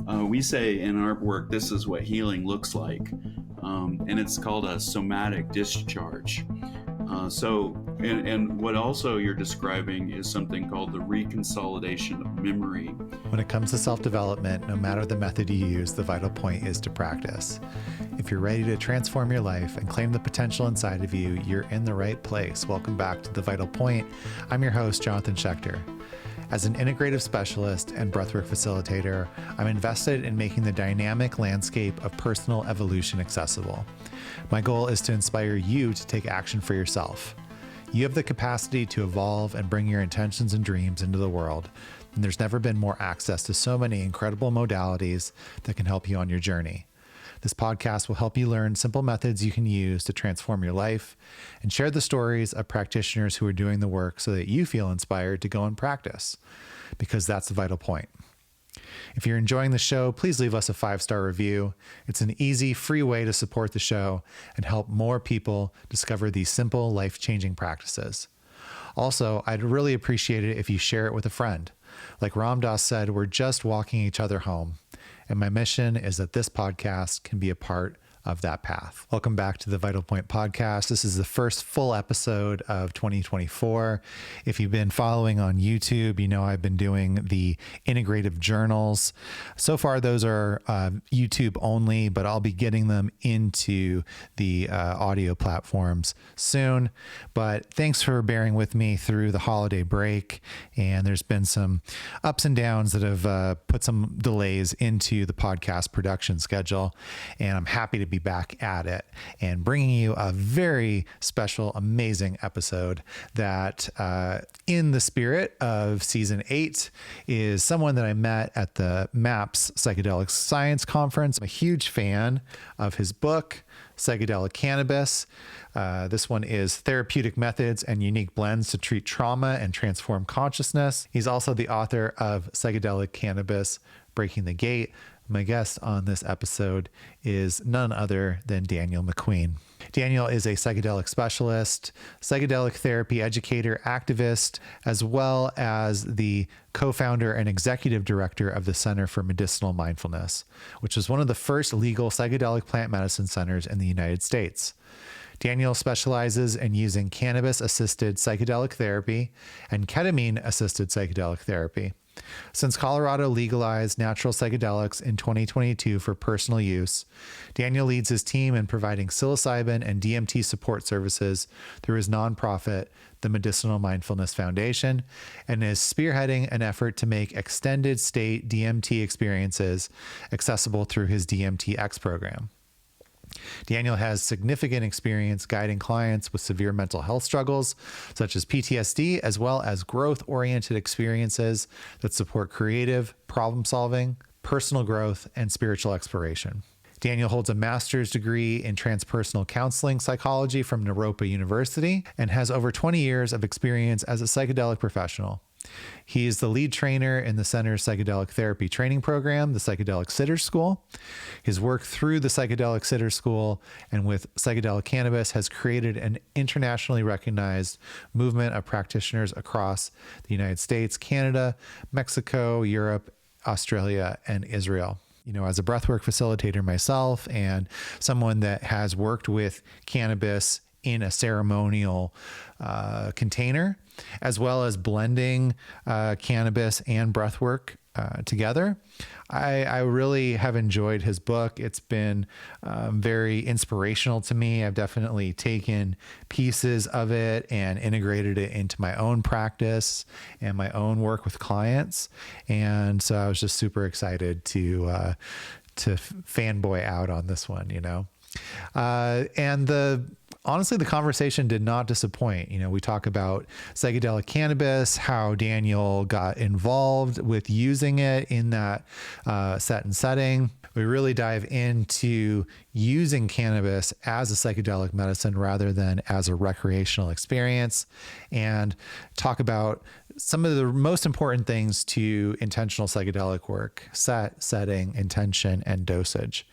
We say in our work, this is what healing looks like, and it's called a somatic discharge. And what also you're describing is something called the reconsolidation of memory. When it comes to self-development, no matter the method you use, the vital point is to practice. If you're ready to transform your life and claim the potential inside of you, you're in the right place. Welcome back to The Vital Point. I'm your host, Jonathan Schechter. As an integrative specialist and breathwork facilitator, I'm invested in making the dynamic landscape of personal evolution accessible. My goal is to inspire you to take action for yourself. You have the capacity to evolve and bring your intentions and dreams into the world, and there's never been more access to so many incredible modalities that can help you on your journey. This podcast will help you learn simple methods you can use to transform your life and share the stories of practitioners who are doing the work so that you feel inspired to go and practice, because that's the vital point. If you're enjoying the show, please leave us a 5-star review. It's an easy, free way to support the show and help more people discover these simple, life-changing practices. Also, I'd really appreciate it if you share it with a friend. Like Ram Dass said, we're just walking each other home. And my mission is that this podcast can be a part of that path. Welcome back to the Vital Point podcast. This is the first full episode of 2024. If you've been following on YouTube, you know I've been doing the integrative journals. So far, those are YouTube only, but I'll be getting them into the audio platforms soon. But thanks for bearing with me through the holiday break. And there's been some ups and downs that have put some delays into the podcast production schedule. And I'm happy to be back at it and bringing you a very special, amazing episode that in the spirit of season 8 is someone that I met at the MAPS Psychedelic Science Conference. I'm a huge fan of his book, Psychedelic Cannabis. This one is Therapeutic Methods and Unique Blends to Treat Trauma and Transform Consciousness. He's also the author of Psychedelic Cannabis, Breaking the Gate. My guest on this episode is none other than Daniel McQueen. Daniel is a psychedelic specialist, psychedelic therapy educator, activist, as well as the co-founder and executive director of the Center for Medicinal Mindfulness, which was one of the first legal psychedelic plant medicine centers in the United States. Daniel specializes in using cannabis-assisted psychedelic therapy and ketamine-assisted psychedelic therapy. Since Colorado legalized natural psychedelics in 2022 for personal use, Daniel leads his team in providing psilocybin and DMT support services through his nonprofit, the Medicinal Mindfulness Foundation, and is spearheading an effort to make extended state DMT experiences accessible through his DMTX program. Daniel has significant experience guiding clients with severe mental health struggles, such as PTSD, as well as growth-oriented experiences that support creative problem solving, personal growth, and spiritual exploration. Daniel holds a master's degree in transpersonal counseling psychology from Naropa University and has over 20 years of experience as a psychedelic professional. He is the lead trainer in the Center's Psychedelic Therapy training program, the Psychedelic Sitter School. His work through the Psychedelic Sitter School and with Psychedelic Cannabis has created an internationally recognized movement of practitioners across the United States, Canada, Mexico, Europe, Australia, and Israel. You know, as a breathwork facilitator myself and someone that has worked with cannabis in a ceremonial container, as well as blending cannabis and breathwork together, I really have enjoyed his book. It's been very inspirational to me. I've definitely taken pieces of it and integrated it into my own practice and my own work with clients. And so I was just super excited to fanboy out on this one, you know. Honestly, the conversation did not disappoint. You know, we talk about psychedelic cannabis, how Daniel got involved with using it in that set and setting. We really dive into using cannabis as a psychedelic medicine rather than as a recreational experience, and talk about some of the most important things to intentional psychedelic work: setting, intention, and dosage.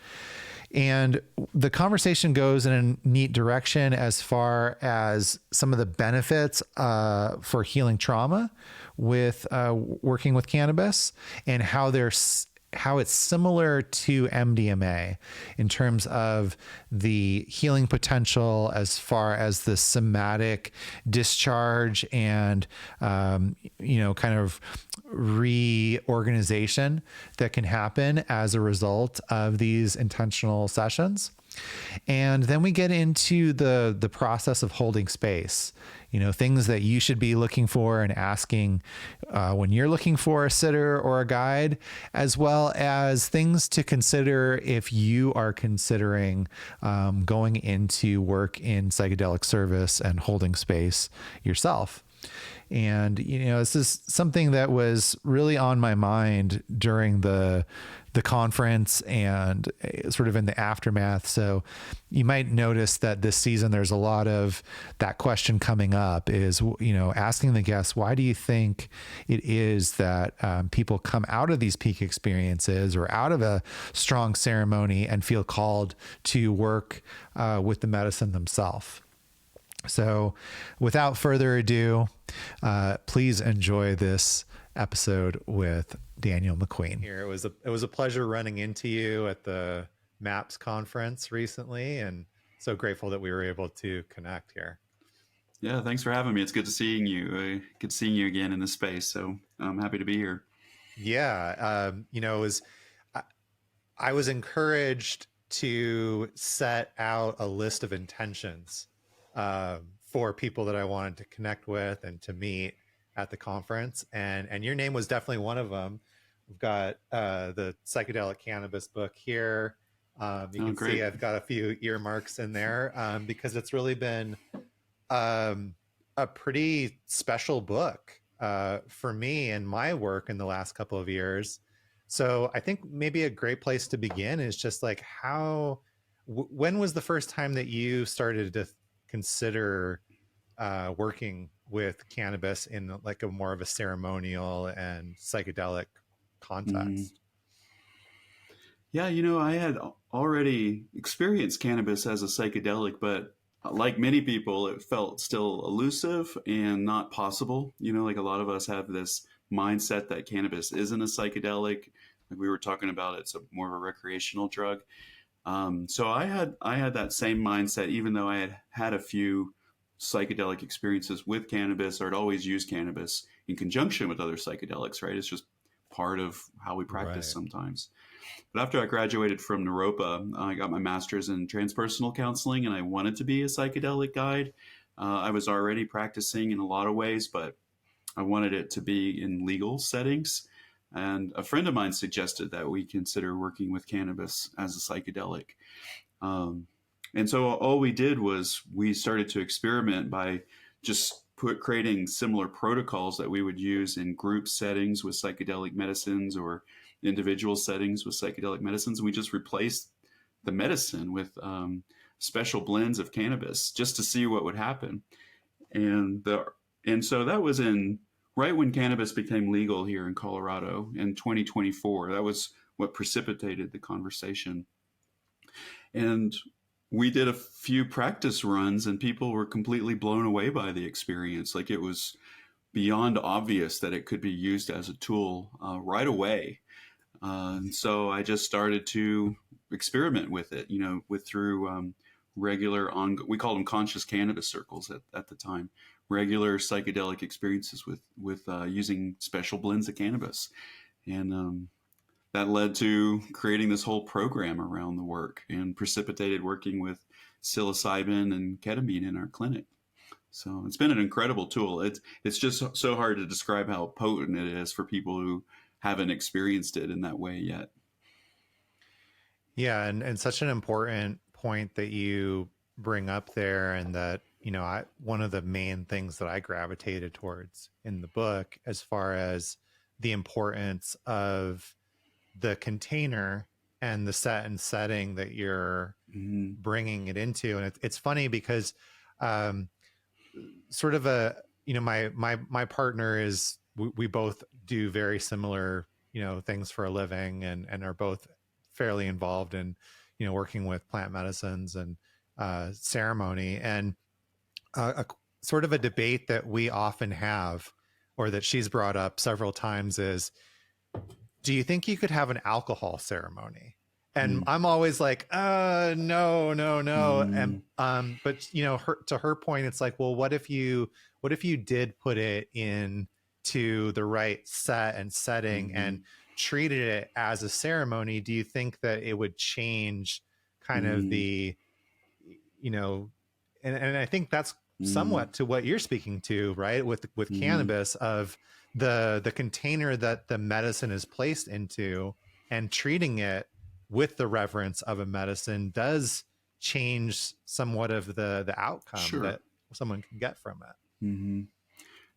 And the conversation goes in a neat direction as far as some of the benefits for healing trauma with working with cannabis, and how how it's similar to MDMA in terms of the healing potential as far as the somatic discharge and, kind of reorganization that can happen as a result of these intentional sessions. And then we get into the process of holding space, things that you should be looking for and asking when you're looking for a sitter or a guide, as well as things to consider if you are considering going into work in psychedelic service and holding space yourself. And, this is something that was really on my mind during the conference and sort of in the aftermath. So you might notice that this season, there's a lot of that question coming up is, asking the guests, why do you think it is that people come out of these peak experiences or out of a strong ceremony and feel called to work with the medicine themselves? So without further ado, please enjoy this episode with Daniel McQueen. Here, it was a pleasure running into you at the MAPS conference recently, and so grateful that we were able to connect here. Yeah, thanks for having me. It's good to seeing you. Good seeing you again in this space. So I'm happy to be here. Yeah, I was encouraged to set out a list of intentions for people that I wanted to connect with and to meet at the conference. And your name was definitely one of them. We've got the Psychedelic Cannabis book here. You can see I've got a few earmarks in there because it's really been a pretty special book for me and my work in the last couple of years. So I think maybe a great place to begin is just like when was the first time that you started to consider working with cannabis in like a more of a ceremonial and psychedelic context? Yeah, I had already experienced cannabis as a psychedelic, but like many people, it felt still elusive and not possible. Like a lot of us have this mindset that cannabis isn't a psychedelic. Like we were talking about, it's more of a recreational drug. So I had that same mindset, even though I had a few psychedelic experiences with cannabis, or I'd always used cannabis in conjunction with other psychedelics, right? It's just part of how we practice sometimes. But after I graduated from Naropa, I got my master's in transpersonal counseling, and I wanted to be a psychedelic guide. I was already practicing in a lot of ways, but I wanted it to be in legal settings. And a friend of mine suggested that we consider working with cannabis as a psychedelic. And so all we did was we started to experiment by just creating similar protocols that we would use in group settings with psychedelic medicines or individual settings with psychedelic medicines. We just replaced the medicine with special blends of cannabis just to see what would happen. And so that was right when cannabis became legal here in Colorado in 2024. That was what precipitated the conversation. And we did a few practice runs, and people were completely blown away by the experience. Like it was beyond obvious that it could be used as a tool right away. And so I just started to experiment with it, through regular we called them conscious cannabis circles at the time, regular psychedelic experiences with using special blends of cannabis. And that led to creating this whole program around the work and precipitated working with psilocybin and ketamine in our clinic. So it's been an incredible tool. It's just so hard to describe how potent it is for people who haven't experienced it in that way yet. Yeah, and such an important point that you bring up there, and that one of the main things that I gravitated towards in the book, as far as the importance of the container and the set and setting that you're bringing it into. And it's funny because sort of my partner is, we both do very similar things for a living, and are both fairly involved in working with plant medicines and ceremony. And a sort of a debate that we often have, or that she's brought up several times, is do you think you could have an alcohol ceremony? And Mm, I'm always like, no, no, no. And mm, but you know, to her point, it's like, well, what if you did put it in to the right set and setting and mm, treated it as a ceremony? Do you think that it would change kind of mm, the, you know, and I think that's mm, somewhat to what you're speaking to, right? With mm. cannabis, of the container that the medicine is placed into, and treating it with the reverence of a medicine does change somewhat of the outcome Sure. that someone can get from it. Hmm.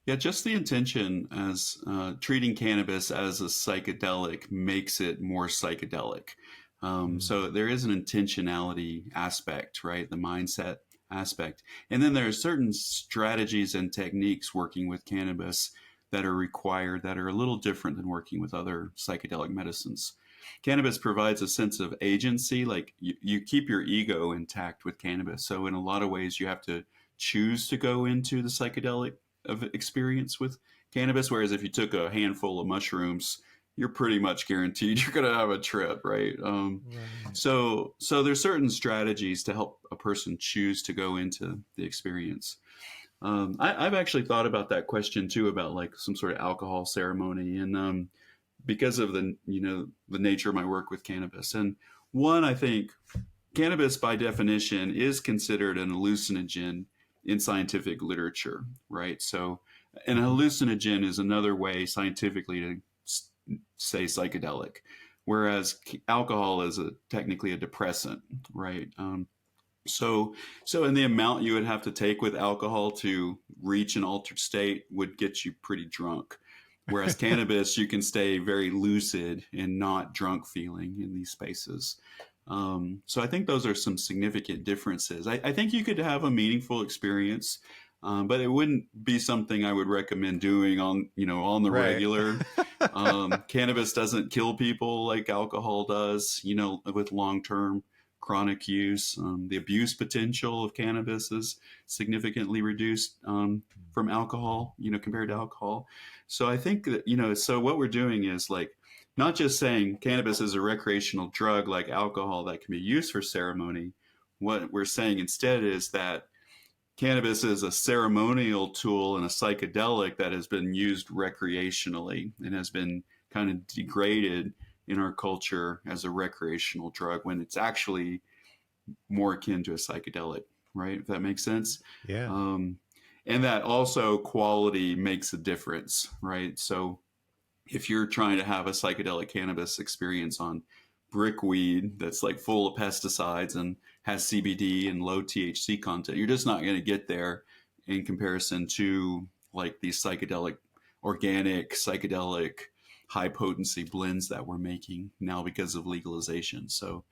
Yeah, just the intention as treating cannabis as a psychedelic makes it more psychedelic. Mm. So there is an intentionality aspect, right? The mindset aspect. And then there are certain strategies and techniques working with cannabis that are required that are a little different than working with other psychedelic medicines. Cannabis provides a sense of agency, like you keep your ego intact with cannabis. So, in a lot of ways, you have to choose to go into the psychedelic of experience with cannabis. Whereas if you took a handful of mushrooms, you're pretty much guaranteed you're going to have a trip, right? Right. So there's certain strategies to help a person choose to go into the experience. I've actually thought about that question too, about like some sort of alcohol ceremony, and because of the nature of my work with cannabis. And one, I think cannabis by definition is considered an hallucinogen in scientific literature, right? So an Mhm. hallucinogen is another way scientifically to say psychedelic, whereas alcohol is technically a depressant, right? So in the amount you would have to take with alcohol to reach an altered state would get you pretty drunk. Whereas cannabis, you can stay very lucid and not drunk feeling in these spaces. So I think those are some significant differences. I think you could have a meaningful experience, but it wouldn't be something I would recommend doing on the Right. regular. Cannabis doesn't kill people like alcohol does, with long term chronic use. The abuse potential of cannabis is significantly reduced from alcohol, compared to alcohol. So I think that, so what we're doing is like not just saying cannabis is a recreational drug like alcohol that can be used for ceremony. What we're saying instead is that cannabis is a ceremonial tool and a psychedelic that has been used recreationally and has been kind of degraded in our culture as a recreational drug when it's actually more akin to a psychedelic, right? If that makes sense. Yeah. Um, and that also quality makes a difference, right? So if you're trying to have a psychedelic cannabis experience on brickweed that's like full of pesticides and has CBD and low THC content, you're just not going to get there in comparison to like these organic, psychedelic, high potency blends that we're making now because of legalization. So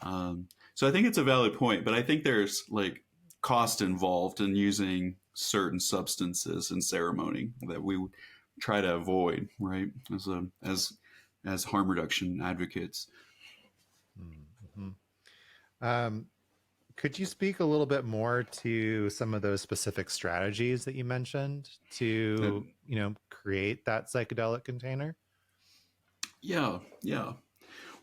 I think it's a valid point, but I think there's like cost involved in using certain substances in ceremony that we would try to avoid, right? As harm reduction advocates. Mhm. Um, could you speak a little bit more to some of those specific strategies that you mentioned That, to, create that psychedelic container? yeah, yeah.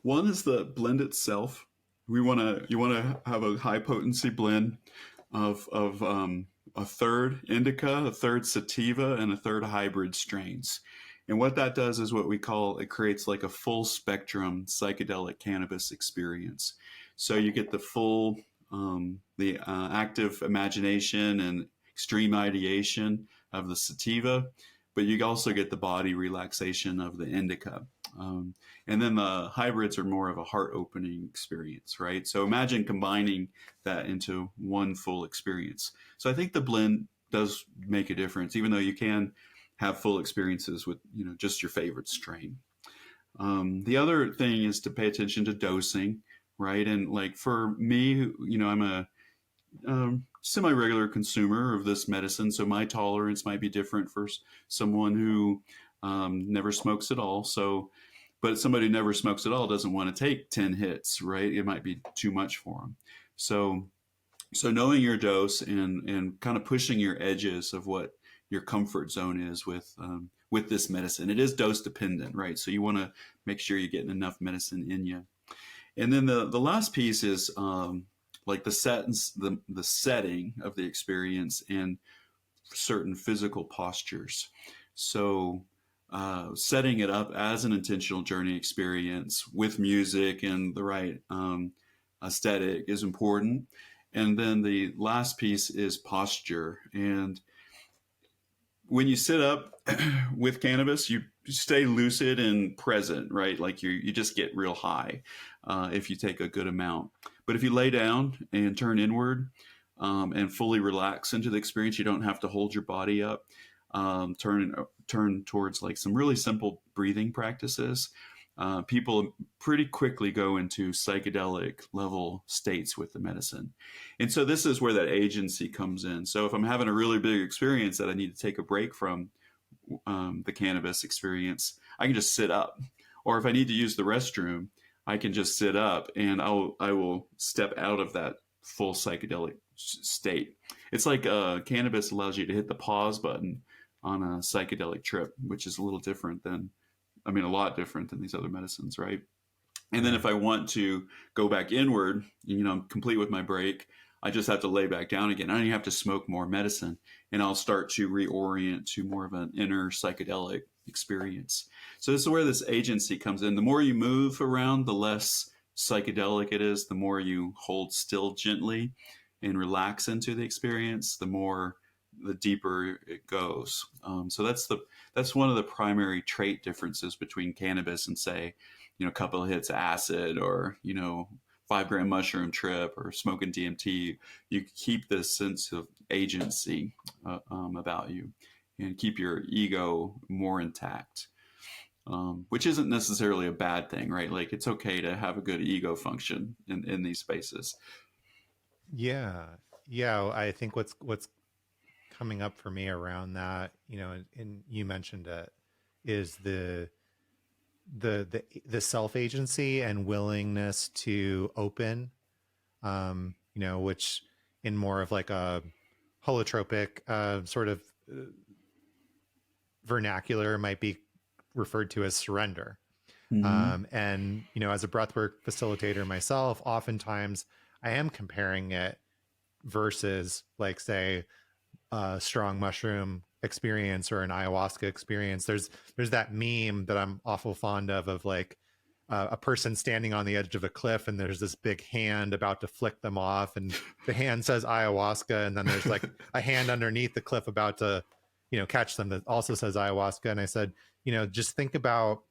One is the blend itself. You want to have a high potency blend of a third indica, a third sativa, and a third hybrid strains. And what that does is what we call it creates like a full spectrum psychedelic cannabis experience. So you get the full, the active imagination and extreme ideation of the sativa, but you also get the body relaxation of the indica. And then the hybrids are more of a heart opening experience, right? So imagine combining that into one full experience. So I think the blend does make a difference, even though you can have full experiences with, just your favorite strain. The other thing is to pay attention to dosing, right? And like for me, I'm a semi-regular consumer of this medicine, so my tolerance might be different for someone who never smokes at all. So, but somebody who never smokes at all doesn't want to take 10 hits, right? It might be too much for them. So, so knowing your dose and kind of pushing your edges of what your comfort zone is with this medicine. It is dose dependent, right? So you want to make sure you're getting enough medicine in you. And then the last piece is like the setting of the experience and certain physical postures. So setting it up as an intentional journey experience with music and the right aesthetic is important. And then the last piece is posture. And when you sit up with cannabis, you stay lucid and present, right? Like you just get real high if you take a good amount. But if you lay down and turn inward and fully relax into the experience, you don't have to hold your body up. Turn towards like some really simple breathing practices. People pretty quickly go into psychedelic level states with the medicine. And so this is where that agency comes in. So if I'm having a really big experience that I need to take a break from the cannabis experience, I can just sit up. Or if I need to use the restroom, I can just sit up and I will step out of that full psychedelic state. It's like cannabis allows you to hit the pause button on a psychedelic trip, which is a lot different than these other medicines, right? And then if I want to go back inward, I'm complete with my break, I just have to lay back down again. I don't even have to smoke more medicine, and I'll start to reorient to more of an inner psychedelic experience. So this is where this agency comes in. The more you move around, the less psychedelic it is. The more you hold still gently and relax into the experience, the deeper it goes. So that's one of the primary trait differences between cannabis and, say, a couple of hits of acid or 5-gram mushroom trip or smoking DMT. You keep this sense of agency about you and keep your ego more intact, which isn't necessarily a bad thing, right? Like it's okay to have a good ego function in these spaces. Yeah. I think what's coming up for me around that, and you mentioned it, is the self-agency and willingness to open, which in more of like a holotropic sort of vernacular might be referred to as surrender. Mm-hmm. And as a breathwork facilitator myself, oftentimes I am comparing it versus, like, say, a strong mushroom experience or an ayahuasca experience. There's that meme that I'm awful fond of like a person standing on the edge of a cliff and there's this big hand about to flick them off, and the hand says ayahuasca, and then there's like a hand underneath the cliff about to catch them that also says ayahuasca. And I said, just think about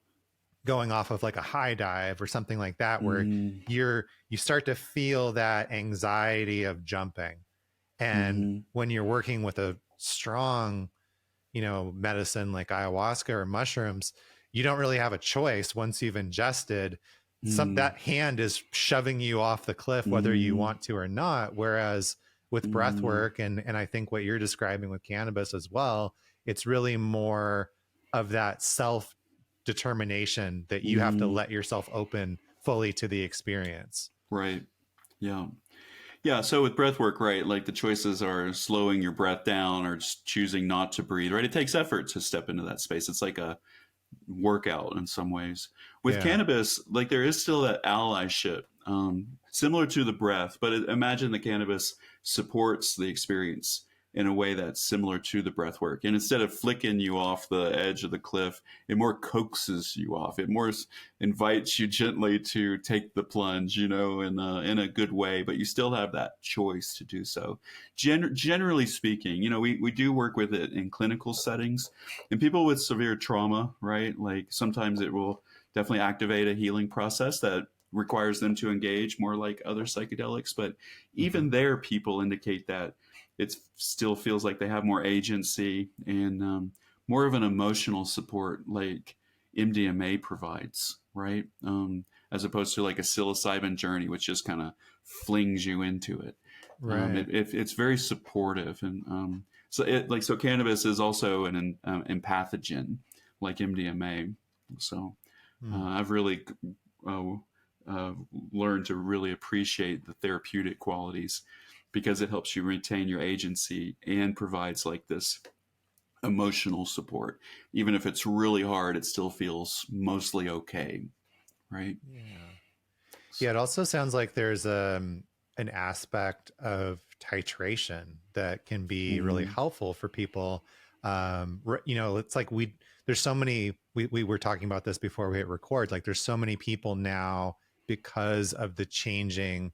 going off of like a high dive or something like that, where you start to feel that anxiety of jumping. And when you're working with a strong, medicine like ayahuasca or mushrooms, you don't really have a choice. Once you've ingested, that hand is shoving you off the cliff, whether you want to or not. Whereas with breath work, and I think what you're describing with cannabis as well, it's really more of that self determination that you have to let yourself open fully to the experience. Right. Yeah. Yeah. So with breath work, right, like the choices are slowing your breath down or just choosing not to breathe, right? It takes effort to step into that space. It's like a workout in some ways. With cannabis, like there is still that allyship, similar to the breath, but imagine the cannabis supports the experience in a way that's similar to the breath work. And instead of flicking you off the edge of the cliff, it more coaxes you off. It more invites you gently to take the plunge, in a good way, but you still have that choice to do so. Generally speaking, we do work with it in clinical settings, and people with severe trauma, right? Like sometimes it will definitely activate a healing process that requires them to engage more like other psychedelics. But even there, people indicate that it still feels like they have more agency and more of an emotional support like MDMA provides, right? As opposed to like a psilocybin journey, which just kind of flings you into it. Right. It's very supportive. And so cannabis is also an empathogen like MDMA. So I've really learned to really appreciate the therapeutic qualities, because it helps you retain your agency and provides like this emotional support. Even if it's really hard, it still feels mostly okay, right? Yeah. Yeah, it also sounds like there's an aspect of titration that can be really Mm-hmm. helpful for people. It's like there's so many, we were talking about this before we hit record, like there's so many people now because of the changing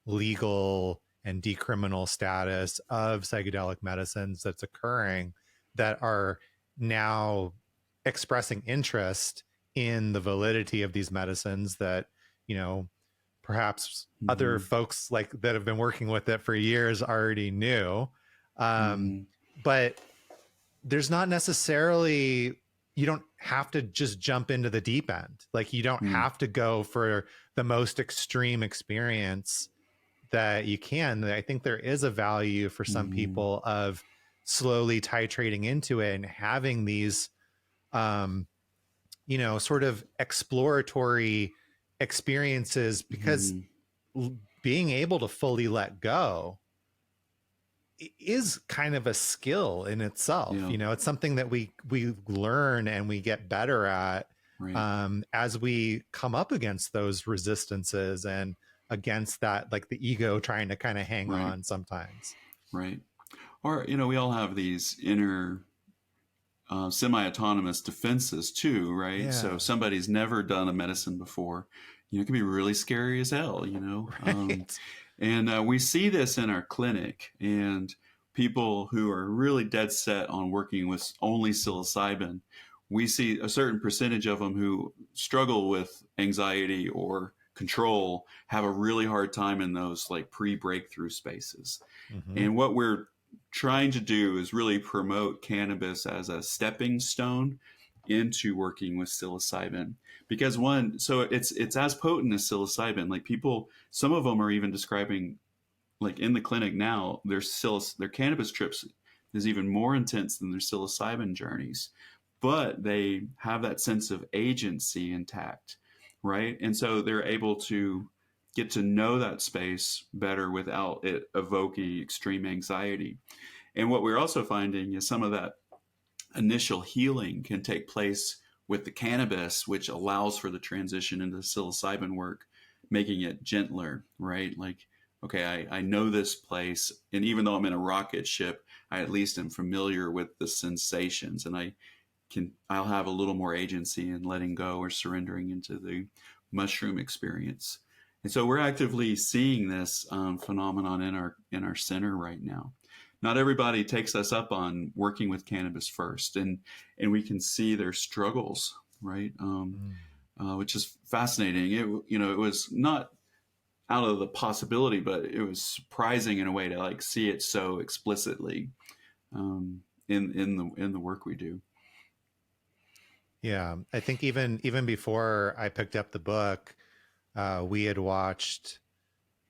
legal and decriminal status of psychedelic medicines that's occurring that are now expressing interest in the validity of these medicines that, you know, perhaps other Mm-hmm. folks like that have been working with it for years already knew. Um, Mm-hmm. but there's not necessarily, you don't have to just jump into the deep end. Like you don't have to go for the most extreme experience that you can. I think there is a value for some Mm-hmm. people of slowly titrating into it and having these, um, sort of exploratory experiences, because Mm-hmm. being able to fully let go is kind of a skill in itself. Yeah, It's something that we learn and we get better at right. as we come up against those resistances and against that, like the ego trying to kind of hang Right. on sometimes. Right. Or, we all have these inner semi-autonomous defenses too, right? So Yeah. if somebody's never done a medicine before, it can be really scary as hell, Right. and we see this in our clinic, and people who are really dead set on working with only psilocybin, we see a certain percentage of them who struggle with anxiety or control have a really hard time in those like pre-breakthrough spaces. Mm-hmm. And what we're trying to do is really promote cannabis as a stepping stone into working with psilocybin, because so it's as potent as psilocybin. Like people, some of them are even describing, like in the clinic now, their cannabis trips is even more intense than their psilocybin journeys, but they have that sense of agency intact, right? And so they're able to get to know that space better without it evoking extreme anxiety. And what we're also finding is some of that initial healing can take place with the cannabis, which allows for the transition into psilocybin work, making it gentler, right? Like, okay, I know this place, and even though I'm in a rocket ship, I at least am familiar with the sensations, and I'll have a little more agency in letting go or surrendering into the mushroom experience. And so we're actively seeing this phenomenon in our center right now. Not everybody takes us up on working with cannabis first, and we can see their struggles, right? Mm. Which is fascinating. It was not out of the possibility, but it was surprising in a way to like see it so explicitly in the work we do. Yeah, I think even before I picked up the book, we had watched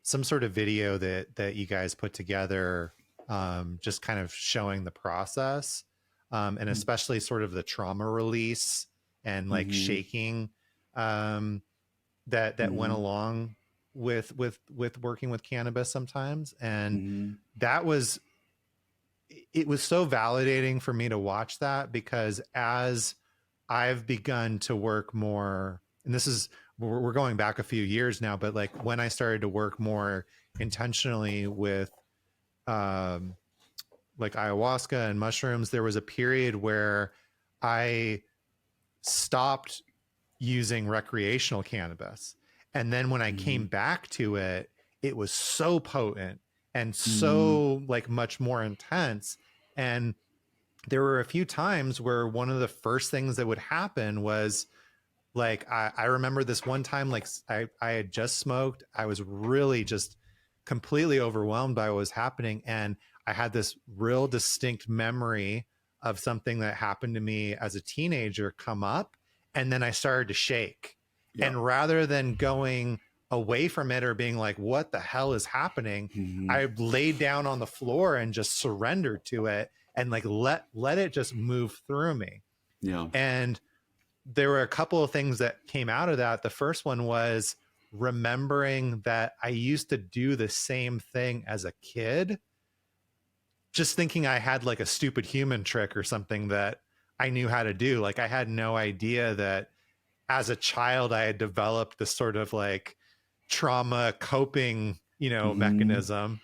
some sort of video that you guys put together, just kind of showing the process, and especially sort of the trauma release and like Mm-hmm. shaking, that went Mm-hmm. along with working with cannabis sometimes, and Mm-hmm. that was it was so validating for me to watch that, because as I've begun to work more, and this is, we're going back a few years now, but like when I started to work more intentionally with um, like ayahuasca and mushrooms, there was a period where I stopped using recreational cannabis. And then when I Mm-hmm. came back to it, it was so potent and Mm-hmm. so like much more intense. And there were a few times where one of the first things that would happen was like, I remember this one time, like I had just smoked. I was really just completely overwhelmed by what was happening. And I had this real distinct memory of something that happened to me as a teenager come up. And then I started to shake. Yeah. And rather than going away from it or being like, what the hell is happening? Mm-hmm. I laid down on the floor and just surrendered to it and like let it just move through me. Yeah. And there were a couple of things that came out of that. The first one was remembering that I used to do the same thing as a kid just thinking I had like a stupid human trick or something that I knew how to do. Like I had no idea that as a child I had developed this sort of like trauma coping, mechanism.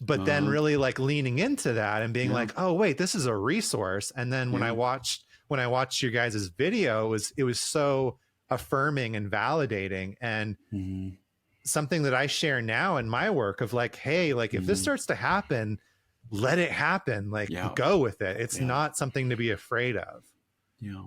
But then Uh, really like leaning into that and being yeah. like, oh wait, this is a resource. And then Yeah. when I watched your guys' video, it was so affirming and validating, and Mm-hmm. something that I share now in my work of like, hey, like if this Mm-hmm. starts to happen, let it happen. Like Yeah. go with it. It's Yeah. not something to be afraid of. Yeah.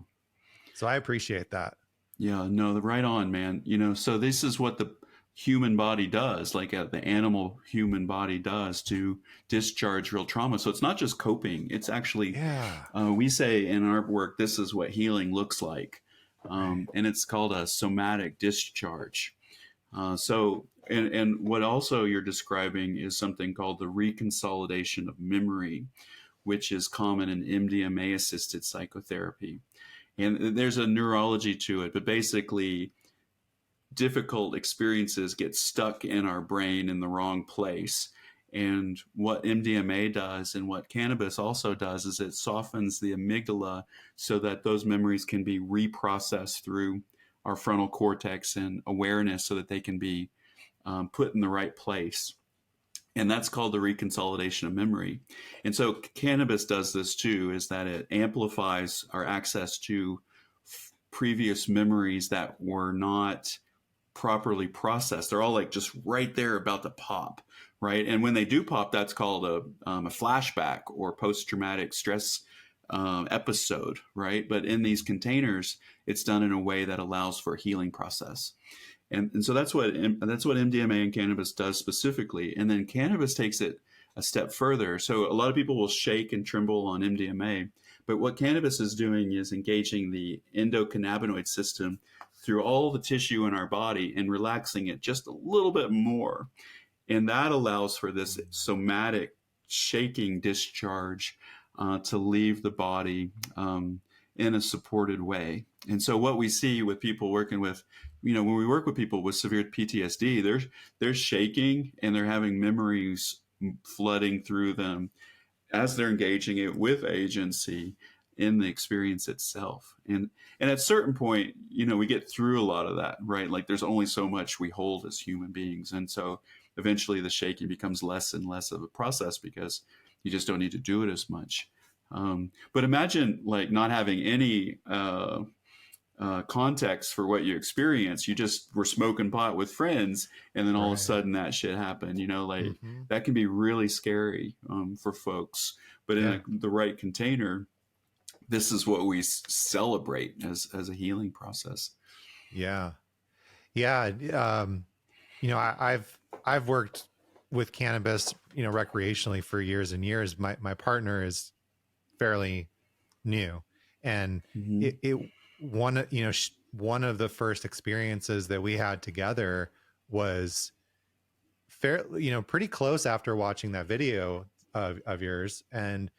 So I appreciate that. Yeah. No, right on, man. So this is what the human body does, like the animal human body does to discharge real trauma. So it's not just coping. It's actually, Yeah. we say in our work, this is what healing looks like. Right. And it's called a somatic discharge. And what also you're describing is something called the reconsolidation of memory, which is common in MDMA assisted psychotherapy. And there's a neurology to it, but basically, difficult experiences get stuck in our brain in the wrong place. And what MDMA does and what cannabis also does is it softens the amygdala so that those memories can be reprocessed through our frontal cortex and awareness so that they can be put in the right place. And that's called the reconsolidation of memory. And so cannabis does this too, is that it amplifies our access to previous memories that were not properly processed. They're all like just right there about to pop, right? And when they do pop, that's called a flashback or post-traumatic stress episode, right? But in these containers, it's done in a way that allows for a healing process. And so that's what MDMA and cannabis does specifically. And then cannabis takes it a step further. So a lot of people will shake and tremble on MDMA, but what cannabis is doing is engaging the endocannabinoid system through all the tissue in our body and relaxing it just a little bit more. And that allows for this somatic shaking discharge to leave the body in a supported way. And so what we see with people working with, when we work with people with severe PTSD, they're shaking and they're having memories flooding through them as they're engaging it with agency in the experience itself. And at a certain point, we get through a lot of that, right? Like there's only so much we hold as human beings. And so eventually the shaking becomes less and less of a process because you just don't need to do it as much. But imagine like not having any context for what you experience. You just were smoking pot with friends, and then all of a Right. sudden that shit happened. Mm-hmm. That can be really scary for folks. But Yeah. in the right container, this is what we celebrate as a healing process. Yeah. Yeah. I've worked with cannabis, recreationally for years and years. My partner is fairly new, and Mm-hmm. one of the first experiences that we had together was pretty close after watching that video of yours, and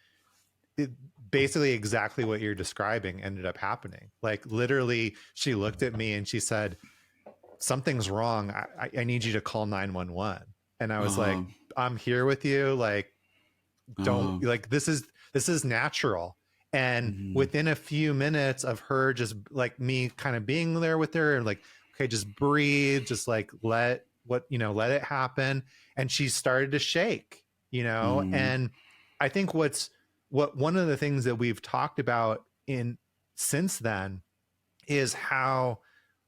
basically exactly what you're describing ended up happening. Like literally, she looked at me and she said, "Something's wrong. I need you to call 911." And I was like, Uh, "I'm here with you. Like, don't uh, like this is natural." And mm-hmm. within a few minutes of her just like me kind of being there with her and like, okay, just breathe, just like let it happen. And she started to shake, Mm-hmm. and I think one of the things that we've talked about in since then is how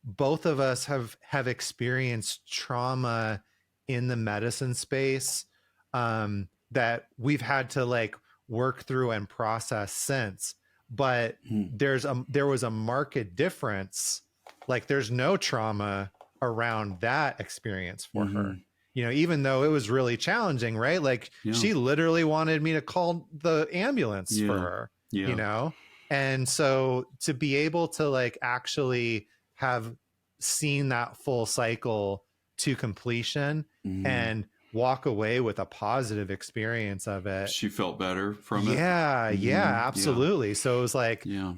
both of us have experienced trauma in the medicine space, that we've had to like work through and process since. But Mm-hmm. there was a marked difference. Like there's no trauma around that experience for Mm-hmm. her, even though it was really challenging, right? Like Yeah. she literally wanted me to call the ambulance for Yeah. her, Yeah. and so to be able to like actually have seen that full cycle to completion Mm-hmm. and walk away with a positive experience of it. She felt better from it. Yeah, Mm-hmm. yeah, Yeah. absolutely. So it was like, Yeah.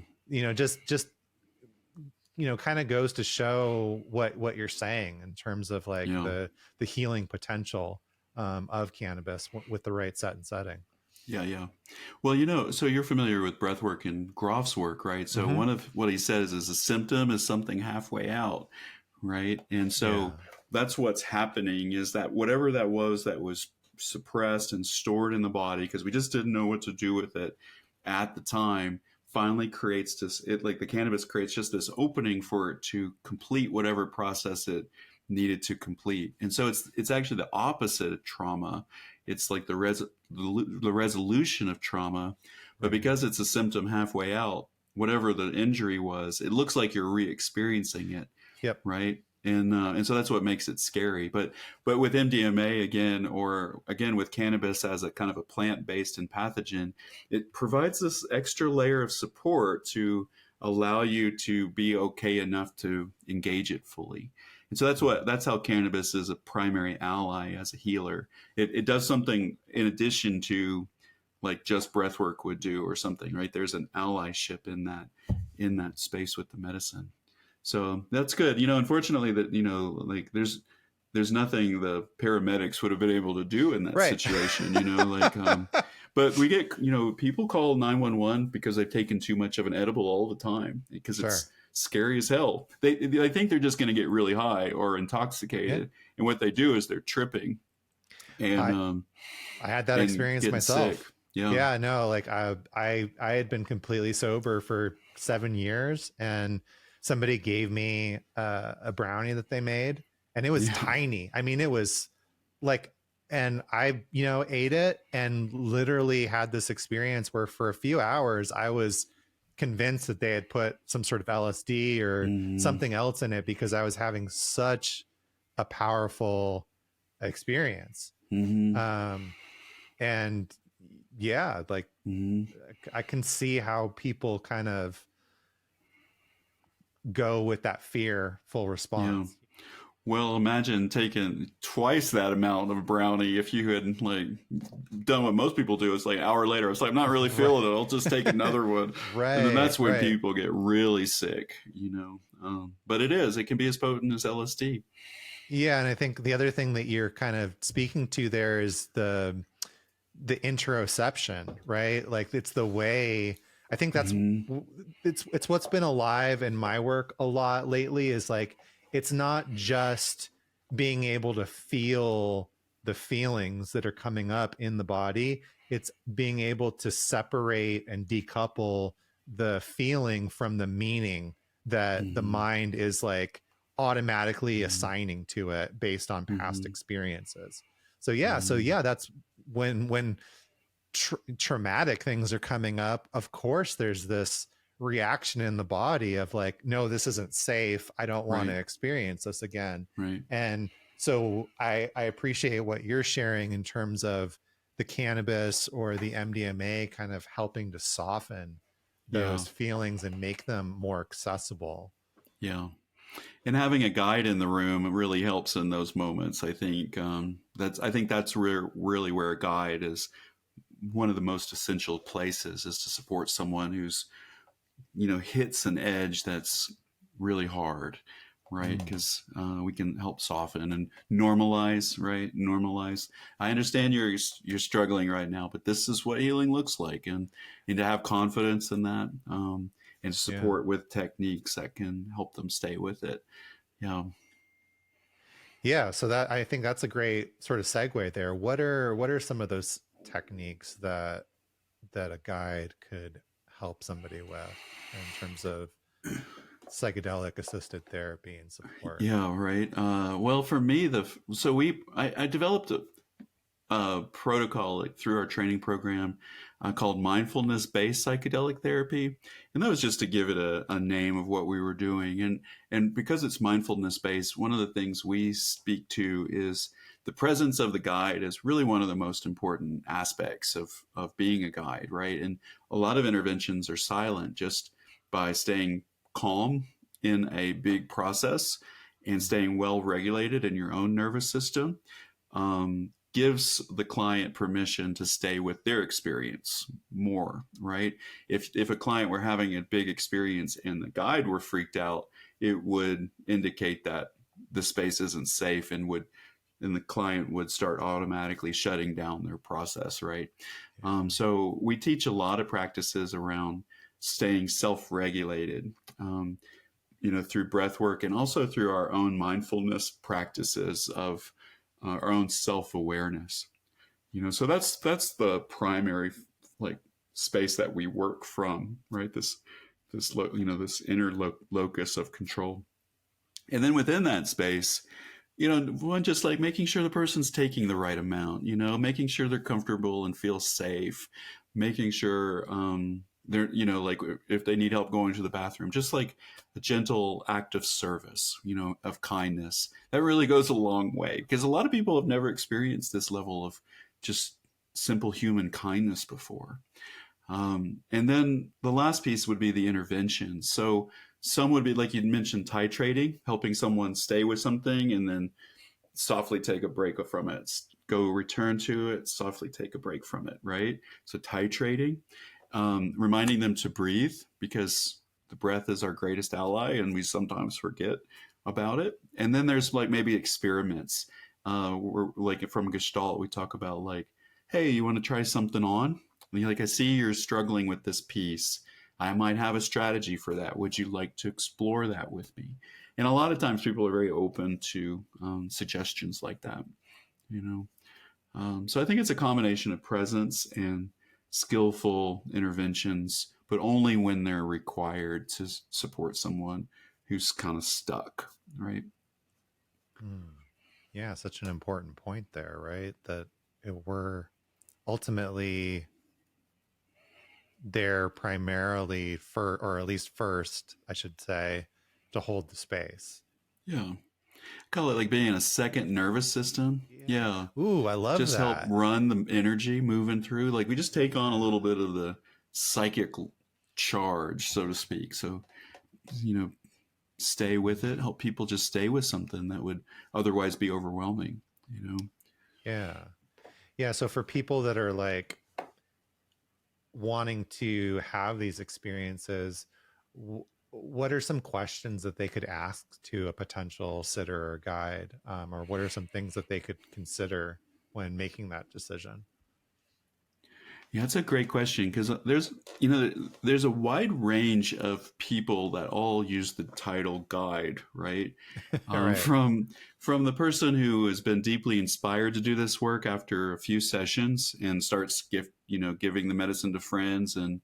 just kind of goes to show what you're saying in terms of like Yeah. the healing potential of cannabis with the right set and setting. Yeah, yeah. Well, you know, so you're familiar with breath work and Groff's work, right? So Hmm. one of what he says is a symptom is something halfway out, right? And Yeah. so that's what's happening is that whatever that was suppressed and stored in the body because we just didn't know what to do with it at the time finally creates this it like the cannabis creates just this opening for it to complete whatever process it needed to complete. And so it's actually the opposite of trauma. It's like the resolution of trauma, but Right. because it's a symptom halfway out, whatever the injury was, it looks like you're re-experiencing it, Yep. right? And so that's what makes it scary. But with MDMA again, or again with cannabis as a kind of a plant-based and pathogen, it provides this extra layer of support to allow you to be okay enough to engage it fully. And so that's how cannabis is a primary ally as a healer. It does something in addition to like just breath work would do or something, right? There's an allyship in that space with the medicine. So that's good. You know, unfortunately that, you know, like there's nothing the paramedics would have been able to do in that Right. situation, you know, like but we get, you know, people call 911 because they've taken too much of an edible all the time because Sure. it's scary as hell. They think they're just going to get really high or Yeah. intoxicated, and what they do is they're tripping and I um I had that and experience getting sick. myself. Yeah. Yeah, no, like I had been completely sober for 7 years, and somebody gave me a brownie that they made, and it was Yeah. tiny. I mean, it was like, and I, ate it and literally had this experience where for a few hours I was convinced that they had put some sort of LSD or Mm-hmm. something else in it because I was having such a powerful experience. Mm-hmm. Um, and yeah, like Mm-hmm. I can see how people kind of go with that fearful Yeah. response. Well, imagine taking twice that amount of brownie if you had like done what most people do. It's like an hour later, it's like I'm not really feeling Right. it. I'll just take another one, and then Right, that's when right. people get really sick, you know. But it can be as potent as LSD. Yeah, and I think the other thing that you're kind of speaking to there is the interoception, right? Like it's the way, I think that's Mm-hmm. it's what's been alive in my work a lot lately is like it's not just being able to feel the feelings that are coming up in the body, it's being able to separate and decouple the feeling from the meaning that the Mm-hmm. mind is like automatically assigning to it based on past Mm-hmm. experiences. So Mm-hmm. yeah, that's when traumatic things are coming up. Of course there's this reaction in the body of like, no, this isn't safe, I don't want to Right. experience this again. Right. And so I appreciate what you're sharing in terms of the cannabis or the MDMA kind of helping to soften Yeah. those feelings and make them more accessible. Yeah. And having a guide in the room really helps in those moments. I think that's really where a guide is one of the most essential places is to support someone who's, you know, hits an edge that's really hard, right? Mm. Because we can help soften and normalize, right? Normalize. I understand you're struggling right now, but this is what healing looks like, and to have confidence in that, and Yeah. support with techniques that can help them stay with it. Yeah. Yeah, so that, I think that's a great sort of segue there. What are some of those techniques that a guide could help somebody with in terms of psychedelic assisted therapy and support? Yeah, right. Well, for me, I developed a protocol like, through our training program called mindfulness based psychedelic therapy, and that was just to give it a name of what we were doing. And because it's mindfulness based, one of the things we speak to is the presence of the guide is really one of the most important aspects of being a guide, right? And a lot of interventions are silent just by staying calm in a big process and staying well regulated in your own nervous system. Gives the client permission to stay with their experience more, right? If a client were having a big experience and the guide were freaked out, it would indicate that the space isn't safe and would and the client would start automatically shutting down their process, right? So we teach a lot of practices around staying self-regulated, through breath work and also through our own mindfulness practices of our own self-awareness. So that's the primary like space that we work from, right? This inner locus of control. And then within that space, one, just like making sure the person's taking the right amount, making sure they're comfortable and feel safe, making sure they're, like if they need help going to the bathroom, just like a gentle act of service, of kindness. That really goes a long way, because a lot of people have never experienced this level of just simple human kindness before. And then the last piece would be the intervention. So some would be, like you mentioned, titrating, helping someone stay with something and then softly take a break from it, go return to it, softly take a break from it, right? So titrating, reminding them to breathe, because the breath is our greatest ally and we sometimes forget about it. And then there's like maybe experiments. Like from Gestalt, we talk about like, hey, you want to try something on? And like, I see you're struggling with this piece. I might have a strategy for that. Would you like to explore that with me? And a lot of times people are very open to suggestions like that, So I think it's a combination of presence and skillful interventions, but only when they're required to support someone who's kind of stuck, right? Yeah, such an important point there, right? That we're ultimately there primarily or at least first, I should say, to hold the space. Yeah. Call it like being a second nervous system. Yeah. Ooh, I love Just help that. run the energy moving through. Like we just take on a little bit of the psychic charge, so to speak. So, stay with it, help people just stay with something that would otherwise be overwhelming. Yeah. Yeah. So for people that are like wanting to have these experiences, what are some questions that they could ask to a potential sitter or guide? Or what are some things that they could consider when making that decision? Yeah, that's a great question, because there's a wide range of people that all use the title guide, right? Right. From the person who has been deeply inspired to do this work after a few sessions and starts giving the medicine to friends and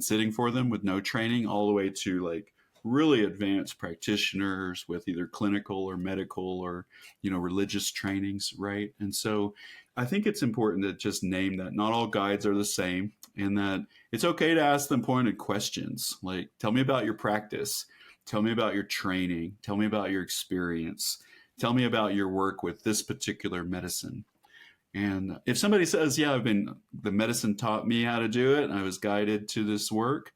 sitting for them with no training, all the way to like really advanced practitioners with either clinical or medical or religious trainings, right? And so I think it's important to just name that not all guides are the same, and that it's okay to ask them pointed questions like, tell me about your practice, tell me about your training, tell me about your experience, tell me about your work with this particular medicine. And if somebody says, yeah, the medicine taught me how to do it, and I was guided to this work,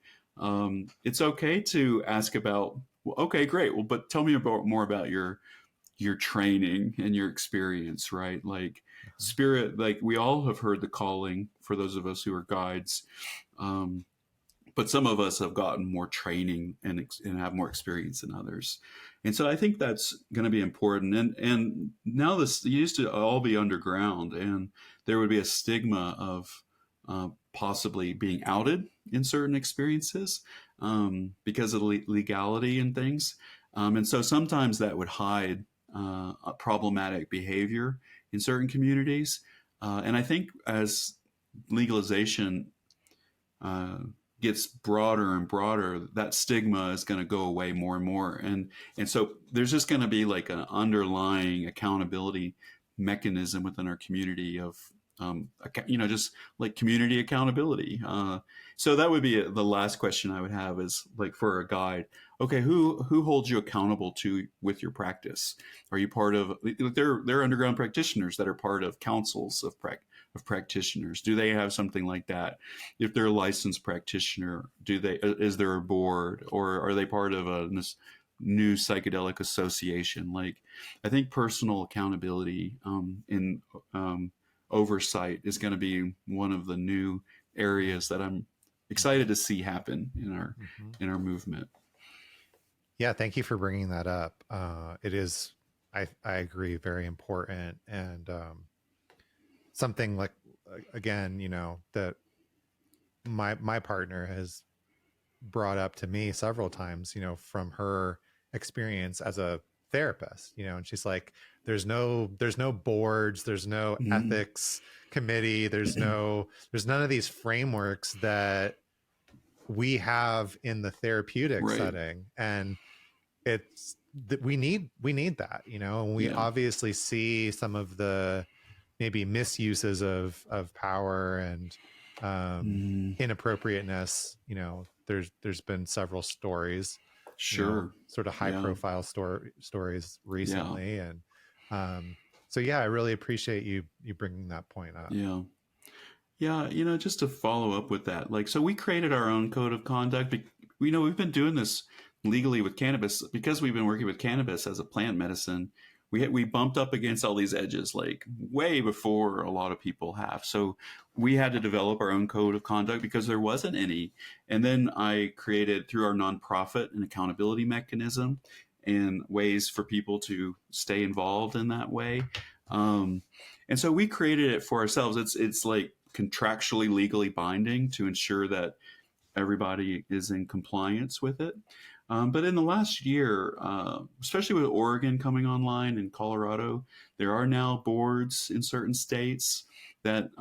it's okay to ask about, well, okay, great. Well, but tell me more about your training and your experience, right? Like spirit, like we all have heard the calling for those of us who are guides. But some of us have gotten more training and have more experience than others. And so I think that's going to be important. And now this used to all be underground, and there would be a stigma of possibly being outed in certain experiences because of legality and things. And so sometimes that would hide a problematic behavior in certain communities. And I think as legalization gets broader and broader, that stigma is going to go away more and more. And so there's just going to be like an underlying accountability mechanism within our community of, just like community accountability. So that would be the last question I would have is like for a guide. Okay, who holds you accountable with your practice? Are you part of? They're underground practitioners that are part of councils of practitioners. Do they have something like that? If they're a licensed practitioner, is there a board, or are they part of a new psychedelic association? Like, I think personal accountability in oversight is going to be one of the new areas that I'm excited to see happen in our movement. Yeah, thank you for bringing that up. It is I agree, very important. And something like, again, that my partner has brought up to me several times, from her experience as a therapist, and she's like, there's no boards, there's no Mm, ethics committee, there's none of these frameworks that we have in the therapeutic right. setting. And it's that we need that, and we Yeah. obviously see some of the maybe misuses of power and Mm, inappropriateness. There's been several stories, sure. sort of high Yeah. profile stories Yeah. recently. And so yeah, I really appreciate you bringing that point up. Yeah. Yeah, just to follow up with that, like, so we created our own code of conduct. We've been doing this legally with cannabis because we've been working with cannabis as a plant medicine. We bumped up against all these edges like way before a lot of people have. So we had to develop our own code of conduct because there wasn't any. And then I created through our nonprofit an accountability mechanism and ways for people to stay involved in that way. Um, and so we created it for ourselves. It's like contractually legally binding to ensure that everybody is in compliance with it. But in the last year, especially with Oregon coming online and Colorado, there are now boards in certain states that